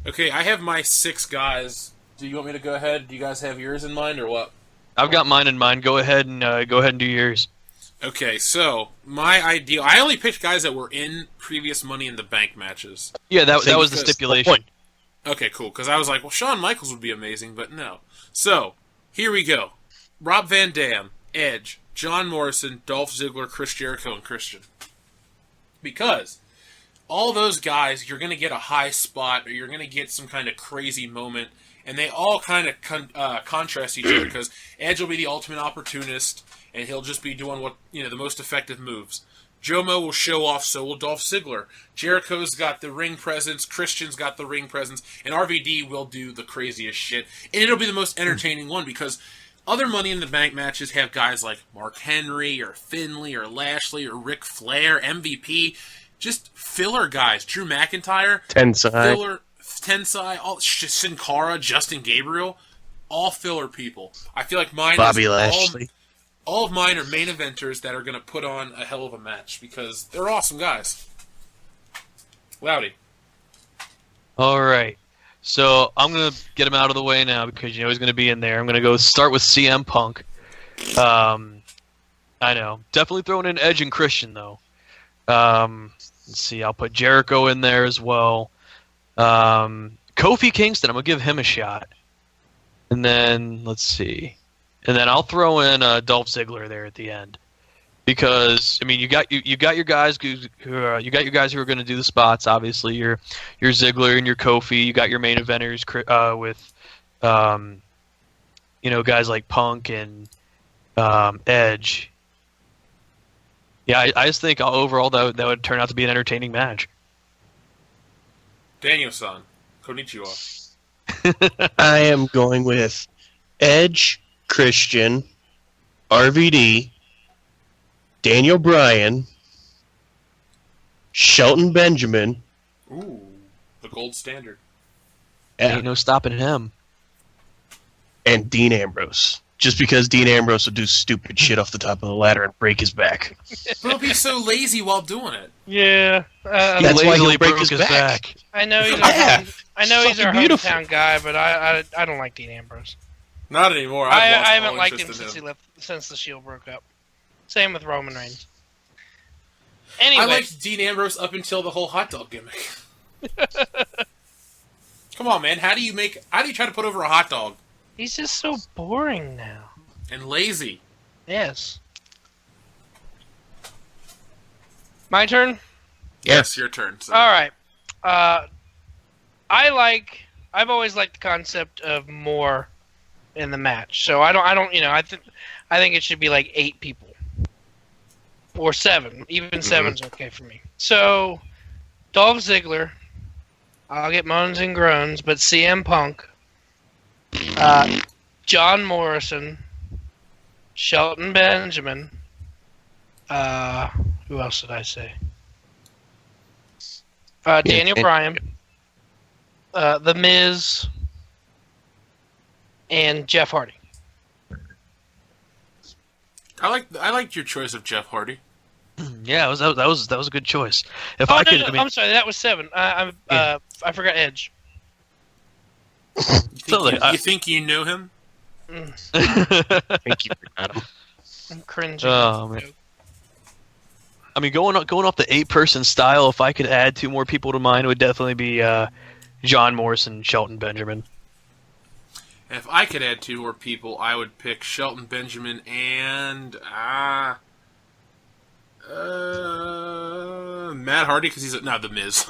Okay, I have my 6 guys. Do you want me to go ahead? Do you guys have yours in mind or what? I've got mine in mind. Go ahead and do yours. Okay, so my ideal. I only picked guys that were in previous Money in the Bank matches. Yeah, that was the Because- stipulation. Okay, cool. Because I was like, well, Shawn Michaels would be amazing, but no. So here we go: Rob Van Dam, Edge, John Morrison, Dolph Ziggler, Chris Jericho, and Christian. Because all those guys, you're going to get a high spot, or you're going to get some kind of crazy moment, and they all kind of contrast each other. Because Edge will be the ultimate opportunist, and he'll just be doing what the most effective moves. Jomo will show off, so will Dolph Ziggler. Jericho's got the ring presence, Christian's got the ring presence, and RVD will do the craziest shit. And it'll be the most entertaining one because other Money in the Bank matches have guys like Mark Henry or Finlay or Lashley or Ric Flair, MVP, just filler guys. Drew McIntyre, Tensai. filler, Tensai, all Sin Cara, Justin Gabriel, all filler people. I feel like mine Bobby is Lashley. all of mine are main eventers that are going to put on a hell of a match because they're awesome guys. Loudy. All right. So I'm going to get him out of the way now because you know he's going to be in there. I'm going to go start with CM Punk. I know. Definitely throwing in Edge and Christian, though. Let's see. I'll put Jericho in there as well. Kofi Kingston, I'm going to give him a shot. And then, let's see. And then I'll throw in Dolph Ziggler there at the end. Because I mean, you got your guys who are going to do the spots. Obviously, your Ziggler and your Kofi. You got your main eventers with, guys like Punk and Edge. Yeah, I just think overall that would turn out to be an entertaining match. Daniel-san. Konnichiwa. I am going with Edge, Christian, RVD, Daniel Bryan, Shelton Benjamin, Ooh, the gold standard. Ain't no stopping him. and Dean Ambrose. just because Dean Ambrose will do stupid shit off the top of the ladder and break his back. But he'll be so lazy while doing it. Yeah. That's why he'll break his back. I know he's Yeah. our Fucking beautiful. hometown guy, but I don't like Dean Ambrose. Not anymore. I I've lost haven't all liked him interest in since he left, since the Shield broke up. Same with Roman Reigns. Anyway, I liked Dean Ambrose up until the whole hot dog gimmick. Come on, man. How do you try to put over a hot dog? he's just so boring now. And lazy. Yes. My turn? Yes, your turn. So. All right. I've always liked the concept of more in the match. So I think it should be like 8 people. Or 7. Even 7's okay for me. So, Dolph Ziggler, I'll get moans and groans, but CM Punk, John Morrison, Shelton Benjamin, who else did I say? Daniel Bryan, The Miz, and Jeff Hardy. I liked your choice of Jeff Hardy. Yeah, that was a good choice. If Oh, I no, could, no, I mean, I'm sorry, that was 7. I forgot Edge. You think you know him? Thank you for that. I'm cringing. Oh, man. I mean, going off the 8-person style, if I could add 2 more people to mine, it would definitely be John Morrison, Shelton Benjamin. If I could add 2 more people, I would pick Shelton Benjamin and Matt Hardy because he's The Miz.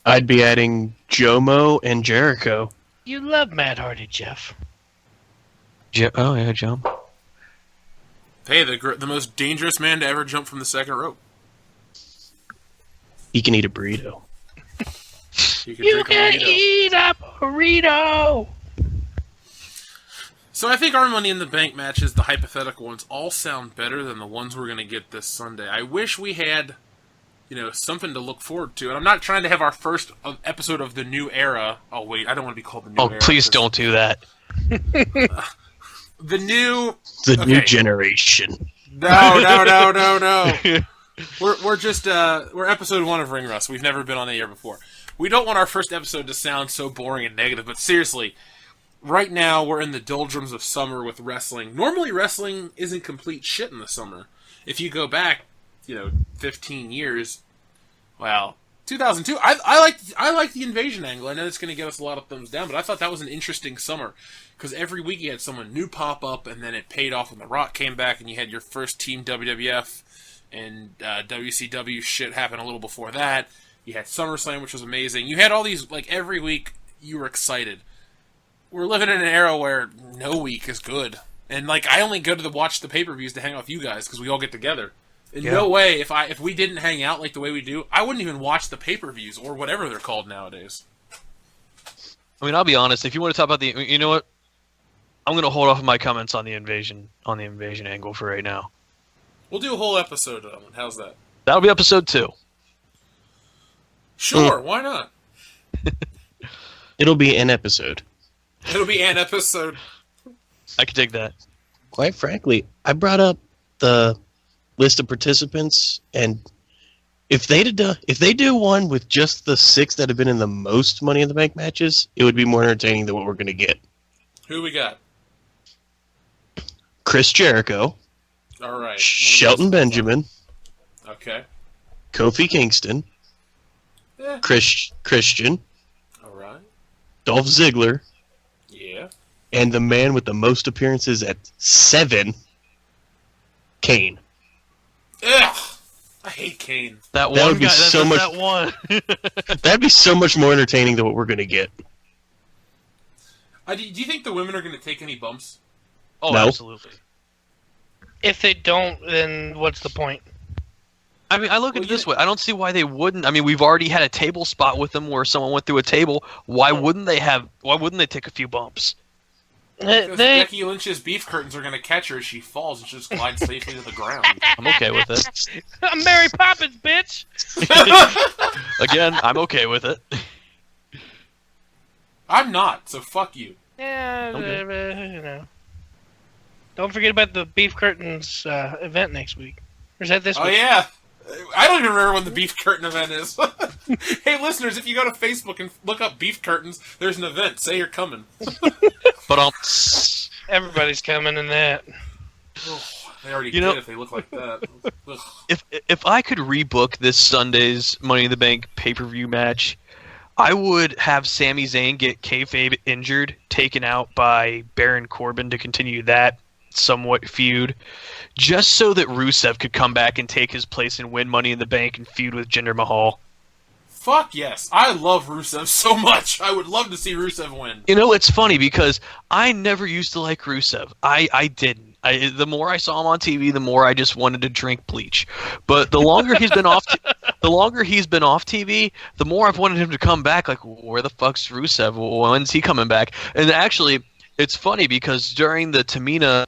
I'd be adding Jomo and Jericho. You love Matt Hardy, Jeff. Oh yeah, John. Hey, the most dangerous man to ever jump from the second rope. He can eat a burrito. You You can eat a burrito. So I think our Money in the Bank matches, the hypothetical ones, all sound better than the ones we're going to get this Sunday. I wish we had, something to look forward to. And I'm not trying to have our first episode of the new era. Oh, wait, I don't want to be called the new era. Oh, please don't do that. The new generation. No. We're just we're episode 1 of Ring Rust. We've never been on the air before. We don't want our first episode to sound so boring and negative, but seriously, right now we're in the doldrums of summer with wrestling. Normally wrestling isn't complete shit in the summer. If you go back, 15 years, 2002. I like the invasion angle. I know it's going to get us a lot of thumbs down, but I thought that was an interesting summer because every week you had someone new pop up, and then it paid off when The Rock came back, and you had your first team WWF and WCW shit happen a little before that. You had SummerSlam, which was amazing. You had all these, every week you were excited. We're living in an era where no week is good. And, I only go to watch the pay-per-views to hang out with you guys because we all get together. In no way, if we didn't hang out like the way we do, I wouldn't even watch the pay-per-views or whatever they're called nowadays. I mean, I'll be honest. If you want to talk about you know what? I'm going to hold off on my comments on the invasion angle for right now. We'll do a whole episode on it. How's that? That'll be episode 2. Sure, why not? It'll be an episode. It'll be an episode. I could dig that. Quite frankly, I brought up the list of participants, and if they do one with just the 6 that have been in the most Money in the Bank matches, it would be more entertaining than what we're going to get. Who we got? Chris Jericho. All right. Shelton Benjamin. Okay. Kofi Kingston. Yeah. Christian. All right. Dolph Ziggler. Yeah. And the man with the most appearances at 7, Kane. Ugh! I hate Kane. That That one would be guy. so That's much- that one. That'd be so much more entertaining than what we're going to get. Do you think the women are going to take any bumps? Oh, No. absolutely. If they don't, then what's the point? I mean, I look at it this way. I don't see why they wouldn't. I mean, we've already had a table spot with them where someone went through a table. Why wouldn't they take a few bumps? Because They, Becky Lynch's beef curtains are going to catch her as she falls and she'll just glide safely to the ground. I'm okay with it. I'm Mary Poppins, bitch. Again, I'm okay with it. I'm not, so fuck you. Yeah, Okay. Don't forget about the Beef Curtains event next week. Or is that this Oh, week? yeah. I don't even remember when the Beef Curtain event is. Hey, listeners, if you go to Facebook and look up Beef Curtains, there's an event. Say you're coming. But Everybody's coming in that. Oh, they already You did know- if they look like that. Ugh. if I could rebook this Sunday's Money in the Bank pay-per-view match, I would have Sami Zayn get kayfabe injured, taken out by Baron Corbin to continue that somewhat feud, just so that Rusev could come back and take his place and win Money in the Bank and feud with Jinder Mahal. Fuck yes. I love Rusev so much. I would love to see Rusev win. You know, it's funny because I never used to like Rusev. I didn't. The more I saw him on TV, the more I just wanted to drink bleach. But the longer he's been off, TV, the more I've wanted him to come back. Like, where the fuck's Rusev? When's he coming back? And actually, it's funny because during the Tamina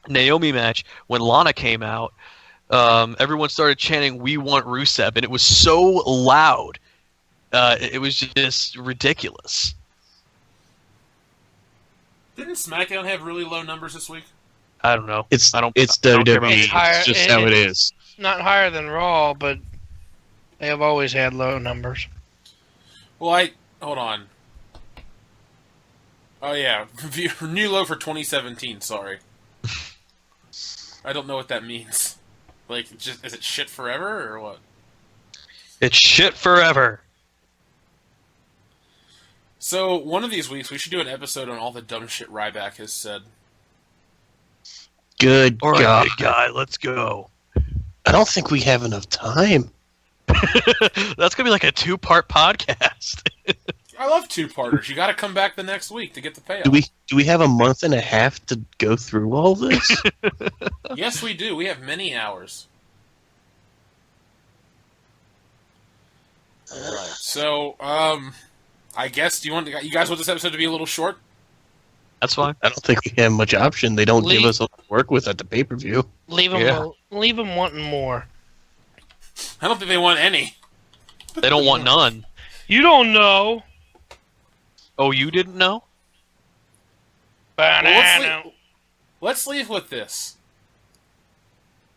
Naomi match, when Lana came out, everyone started chanting, "We want Rusev," and it was so loud. It was just ridiculous. Didn't SmackDown have really low numbers this week? I don't know. It's I don't WWE. care about It's higher- It's just how it is. Not higher than Raw, but they have always had low numbers. Well, hold on. Oh, yeah. New low for 2017, sorry. I don't know what that means. Like, is it shit forever, or what? It's shit forever. So, one of these weeks, we should do an episode on all the dumb shit Ryback has said. Good All right, God. big guy, let's go. I don't think we have enough time. That's gonna be like a 2-part podcast. I love two-parters. You gotta come back the next week to get the payoff. Do we have a month and a half to go through all this? Yes, we do. We have many hours. Right. So, I guess, you guys want this episode to be a little short? That's fine. I don't think we have much option. They don't give Leave- us a lot to work with at the pay-per-view. Leave them, Yeah. leave them wanting more. I don't think they want any. They don't want none. You don't know. Oh, you didn't know? Banana. Let's leave with this.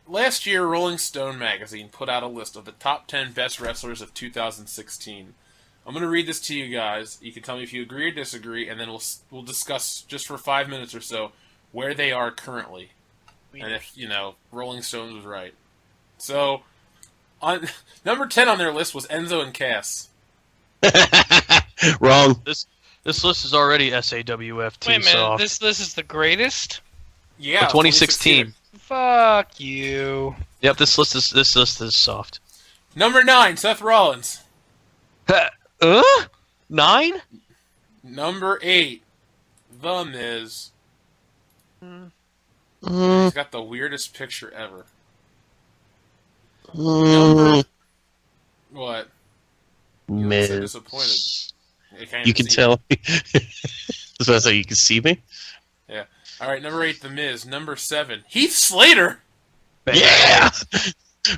Last year, Rolling Stone magazine put out a list of the top 10 best wrestlers of 2016. I'm going to read this to you guys. You can tell me if you agree or disagree, and then we'll discuss just for 5 minutes or so where they are currently. And if, Rolling Stones was right. So, on number 10 on their list was Enzo and Cass. Wrong. This list is already SAWFT Wait a minute, soft. this is the greatest? Yeah, For 2016. Fuck you. Yep, this list is soft. Number 9, Seth Rollins. 9? Number 8, The Miz. Mm, He's got the weirdest picture ever. mm, What? You look so Miz. disappointed. can't You even can see tell. That's what I say. You can see me. All right, number 8, The Miz. Number 7, Heath Slater. Yeah.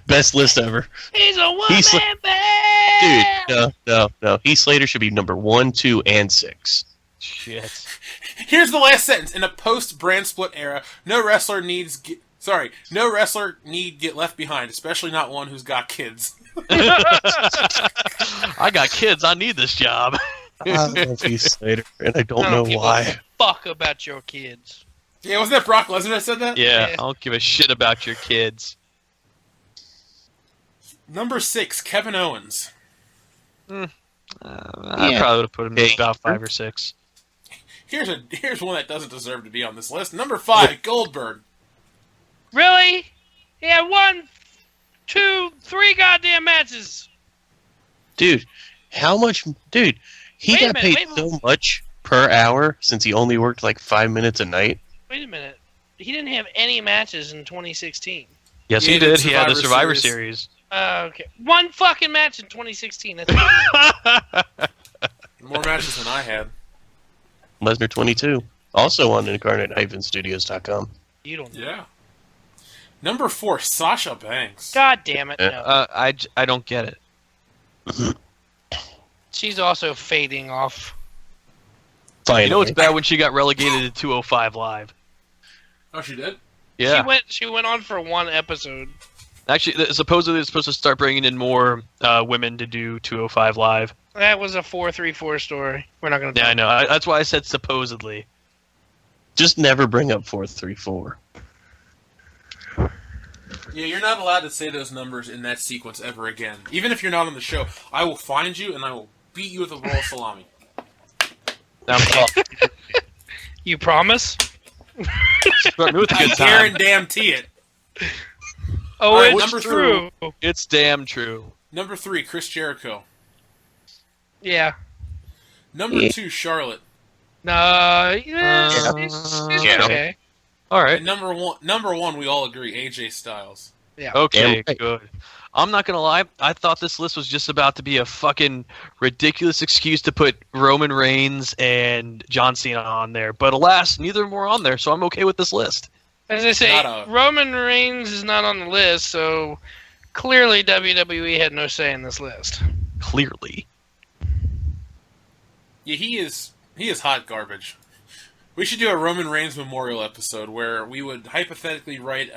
Best list ever. He's a woman, He's man! Dude, no. Heath Slater should be number 1, 2, and 6. Shit. Here's the last sentence. In a post-brand split era, no wrestler need get left behind, especially not one who's got kids. I got kids. I need this job. I love Heath Slater, and I don't I know give a why. fuck about your kids. Yeah, wasn't that Brock Lesnar that said that? Yeah, Yeah. I don't give a shit about your kids. Number 6, Kevin Owens. I Yeah. probably would have put him Okay. at about 5 or 6. Here's one that doesn't deserve to be on this list. Number 5, Goldberg. Really? He had 1, 2, 3 goddamn matches. Dude, how much? Dude, he Wait a got minute, paid wait a so much per hour since he only worked like 5 minutes a night. Wait a minute. He didn't have any matches in 2016. Yes, Yeah, he the did. He had the Survivor Survivor Series. Series. Okay. 1 fucking match in 2016. That's More matches than I had. Lesnar 22. Also on incarnate-studios.com. you don't know. Yeah. Number 4, Sasha Banks. God damn it. No. I don't get it. She's also fading off. Finally. You know it's bad when she got relegated to 205 Live. Oh, she did? Yeah. She went on for one episode. Actually, supposedly it's supposed to start bringing in more women to do 205 Live. That was a 434 story. We're not going to. Yeah, I know. That's why I said supposedly. Just never bring up 434. Yeah, you're not allowed to say those numbers in that sequence ever again. Even if you're not on the show, I will find you and I will beat you with a roll of salami. You promise? Start me with a I good time. guarantee it. Oh, All right, it's number true. It's damn true. Number 3, Chris Jericho. Yeah. Number 2, Charlotte. No, she's Yeah. okay. All right. And number one, we all agree, AJ Styles. Yeah. Okay, Damn right. good. I'm not gonna lie. I thought this list was just about to be a fucking ridiculous excuse to put Roman Reigns and John Cena on there, but alas, neither of them were on there, so I'm okay with this list. As I say, Not a- Roman Reigns is not on the list, so clearly WWE had no say in this list. Clearly. Yeah, he is hot garbage. We should do a Roman Reigns memorial episode where we would hypothetically write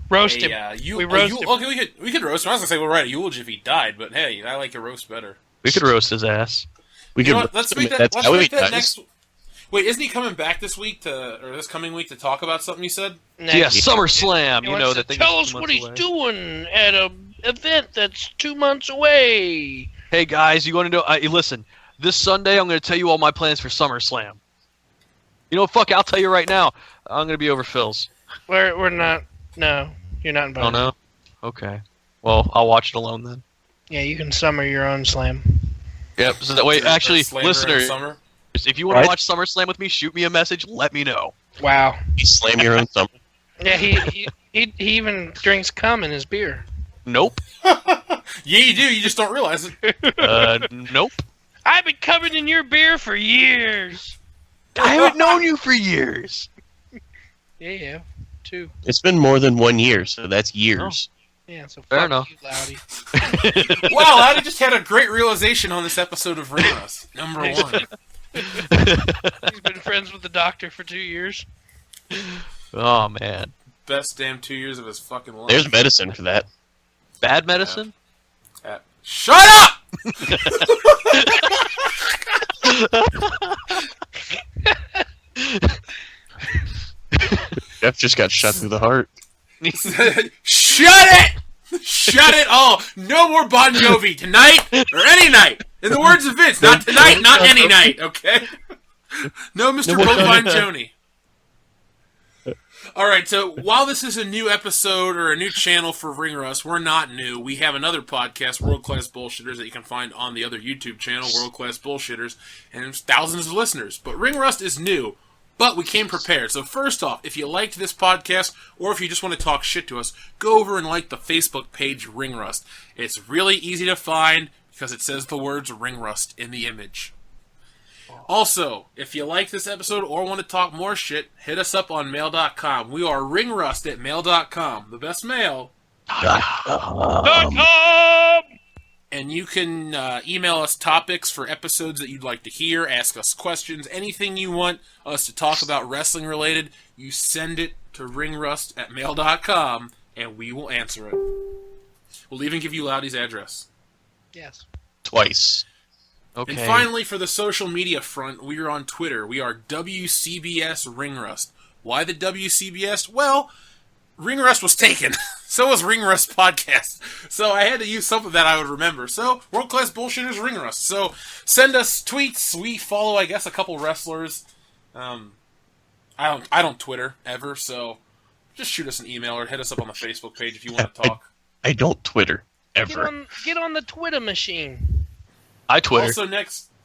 Roast him. we roast him. Okay, we could roast him. I was gonna say we'll write a eulogy if he died, but hey, I like a roast better. We could roast his ass. We You know could. what? Let's I mean, make that. that's Let's how make he that dies. next. Wait, isn't he coming back this week or this coming week to talk about something? You said. Next. Yeah, SummerSlam. He You know wants that to thing. tell is us 2 what months he's away. doing at a event that's 2 months away. Hey guys, you want to know? Listen, this Sunday I'm going to tell you all my plans for SummerSlam. You know what? Fuck, I'll tell you right now. I'm going to be over Phil's. We're not. No, you're not invited. Oh no. Okay. Well, I'll watch it alone then. Yeah, you can summer your own slam. Yep. So that way, actually, Slammer in listeners, Summer. if you want to Right. watch SummerSlam with me, shoot me a message. Let me know. Wow. You slam your own summer. Yeah, he even drinks cum in his beer. Nope. Yeah, you do. You just don't realize it. Nope. I've been coming in your beer for years. I haven't known you for years. Yeah, 2. It's been more than 1 year, so that's years. Yeah, so Fair fuck enough. you, Loudy. Wow, Laddie just had a great realization on this episode of Ring Rust. Number 1. He's been friends with the doctor for 2 years. Oh man. Best damn 2 years of his fucking life. There's medicine for that. Bad medicine? Shut up! Jeff just got shot through the heart. Shut it! Shut it all! No more Bon Jovi tonight or any night. In the words of Vince, not tonight, not any night. Okay. No, Mr. Bovine Joni. All right. So while this is a new episode or a new channel for Ring Rust, we're not new. We have another podcast, World Class Bullshitters, that you can find on the other YouTube channel, World Class Bullshitters, and there's thousands of listeners. But Ring Rust is new. But we came prepared. So first off, if you liked this podcast, or if you just want to talk shit to us, go over and like the Facebook page Ring Rust. It's really easy to find because it says the words Ring Rust in the image. Also, if you like this episode or want to talk more shit, hit us up on mail.com. We are ringrust@mail.com. The best mail. And you can email us topics for episodes that you'd like to hear, ask us questions, anything you want us to talk about wrestling related, you send it to ringrust@mail.com, and we will answer it. We'll even give you Loudy's address. Yes. Twice. Okay. And finally, for the social media front, we are on Twitter. We are WCBS Ringrust. Why the WCBS? Well, Ringrust was taken. So was Ringrust Podcast. So I had to use something that I would remember. So, World Class Bullshitters Ringrust. So, send us tweets. We follow, I guess, a couple wrestlers. I don't Twitter, ever, so just shoot us an email or hit us up on the Facebook page if you want to talk. I don't Twitter ever. Get on the Twitter machine. I Twitter.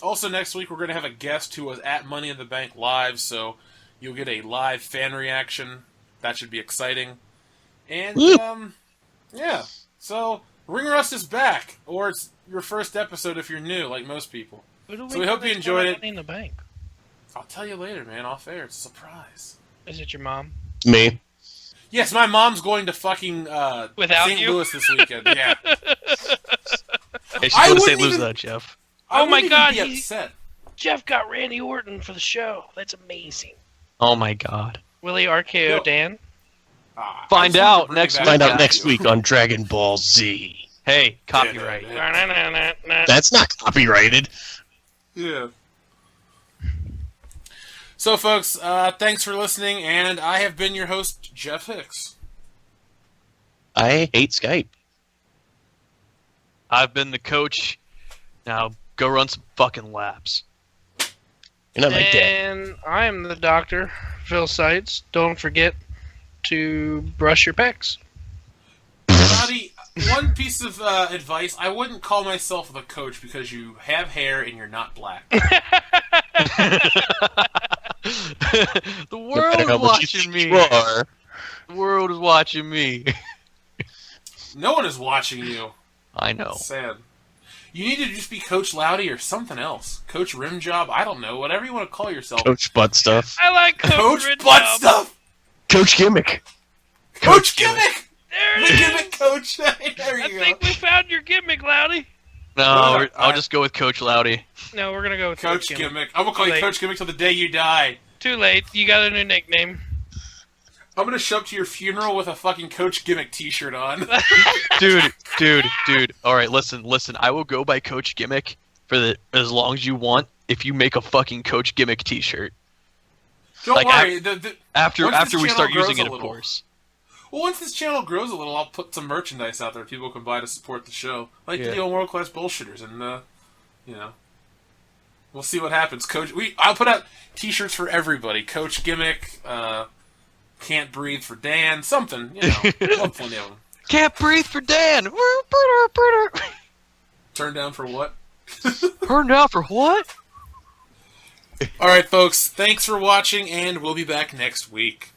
Also next week, we're going to have a guest who was at Money in the Bank Live, so you'll get a live fan reaction. That should be exciting. And, yeah. So, Ring Rust is back. Or it's your first episode if you're new, like most people. So we hope you enjoyed it. Money in the Bank. I'll tell you later, man, off air. It's a surprise. Is it your mom? Me. Yes, my mom's going to fucking Without St. you? Louis this weekend. Yeah. Hey, she's I going to St. wouldn't Louis even- with that, Jeff. I Oh my wouldn't God, even be he- upset. Jeff got Randy Orton for the show. That's amazing. Oh my god. Will he RKO No. Dan? I Find just wanted to out bring it next back week. Find to out next you. week on Dragon Ball Z. Hey, copyright. That's not copyrighted. Yeah. So, folks, thanks for listening, and I have been your host, Jeff Hicks. I hate Skype. I've been the coach. Now go run some fucking laps. You're not my dad. And I'm the doctor, Phil Seitz. Don't forget to brush your pecs. Roddy, one piece of advice: I wouldn't call myself the coach because you have hair and you're not black. The No world matter is how much you watching think me. you are. The world is watching me. No one is watching you. I know. Sad. You need to just be Coach Loudy or something else. Coach Rimjob, I don't know, whatever you want to call yourself. Coach Butt Stuff. I like Coach Red Butt Job. Stuff! Coach Gimmick. Coach Gimmick! There The it Gimmick is. Coach! There I you think go. we found your gimmick, Loudy. No, Well, I'll I- just go with Coach Loudy. No, we're gonna go with Coach Gimmick. I'm going to call you Late. Coach Gimmick till the day you die. Too late. You got a new nickname. I'm going to show up to your funeral with a fucking Coach Gimmick t-shirt on. Dude. All right, listen. I will go by Coach Gimmick for as long as you want if you make a fucking Coach Gimmick T-shirt. Don't Like, worry. After Once this we channel start grows using a it, of little. course. Well, once this channel grows a little, I'll put some merchandise out there people can buy to support the show. Like Yeah. the old World Class Bullshitters, and, we'll see what happens. I'll put out t-shirts for everybody. Coach Gimmick, Can't Breathe for Dan, something, we'll have plenty of them. Can't breathe for Dan. Turn down for what? Turned out for what? Alright, folks, thanks for watching, and we'll be back next week.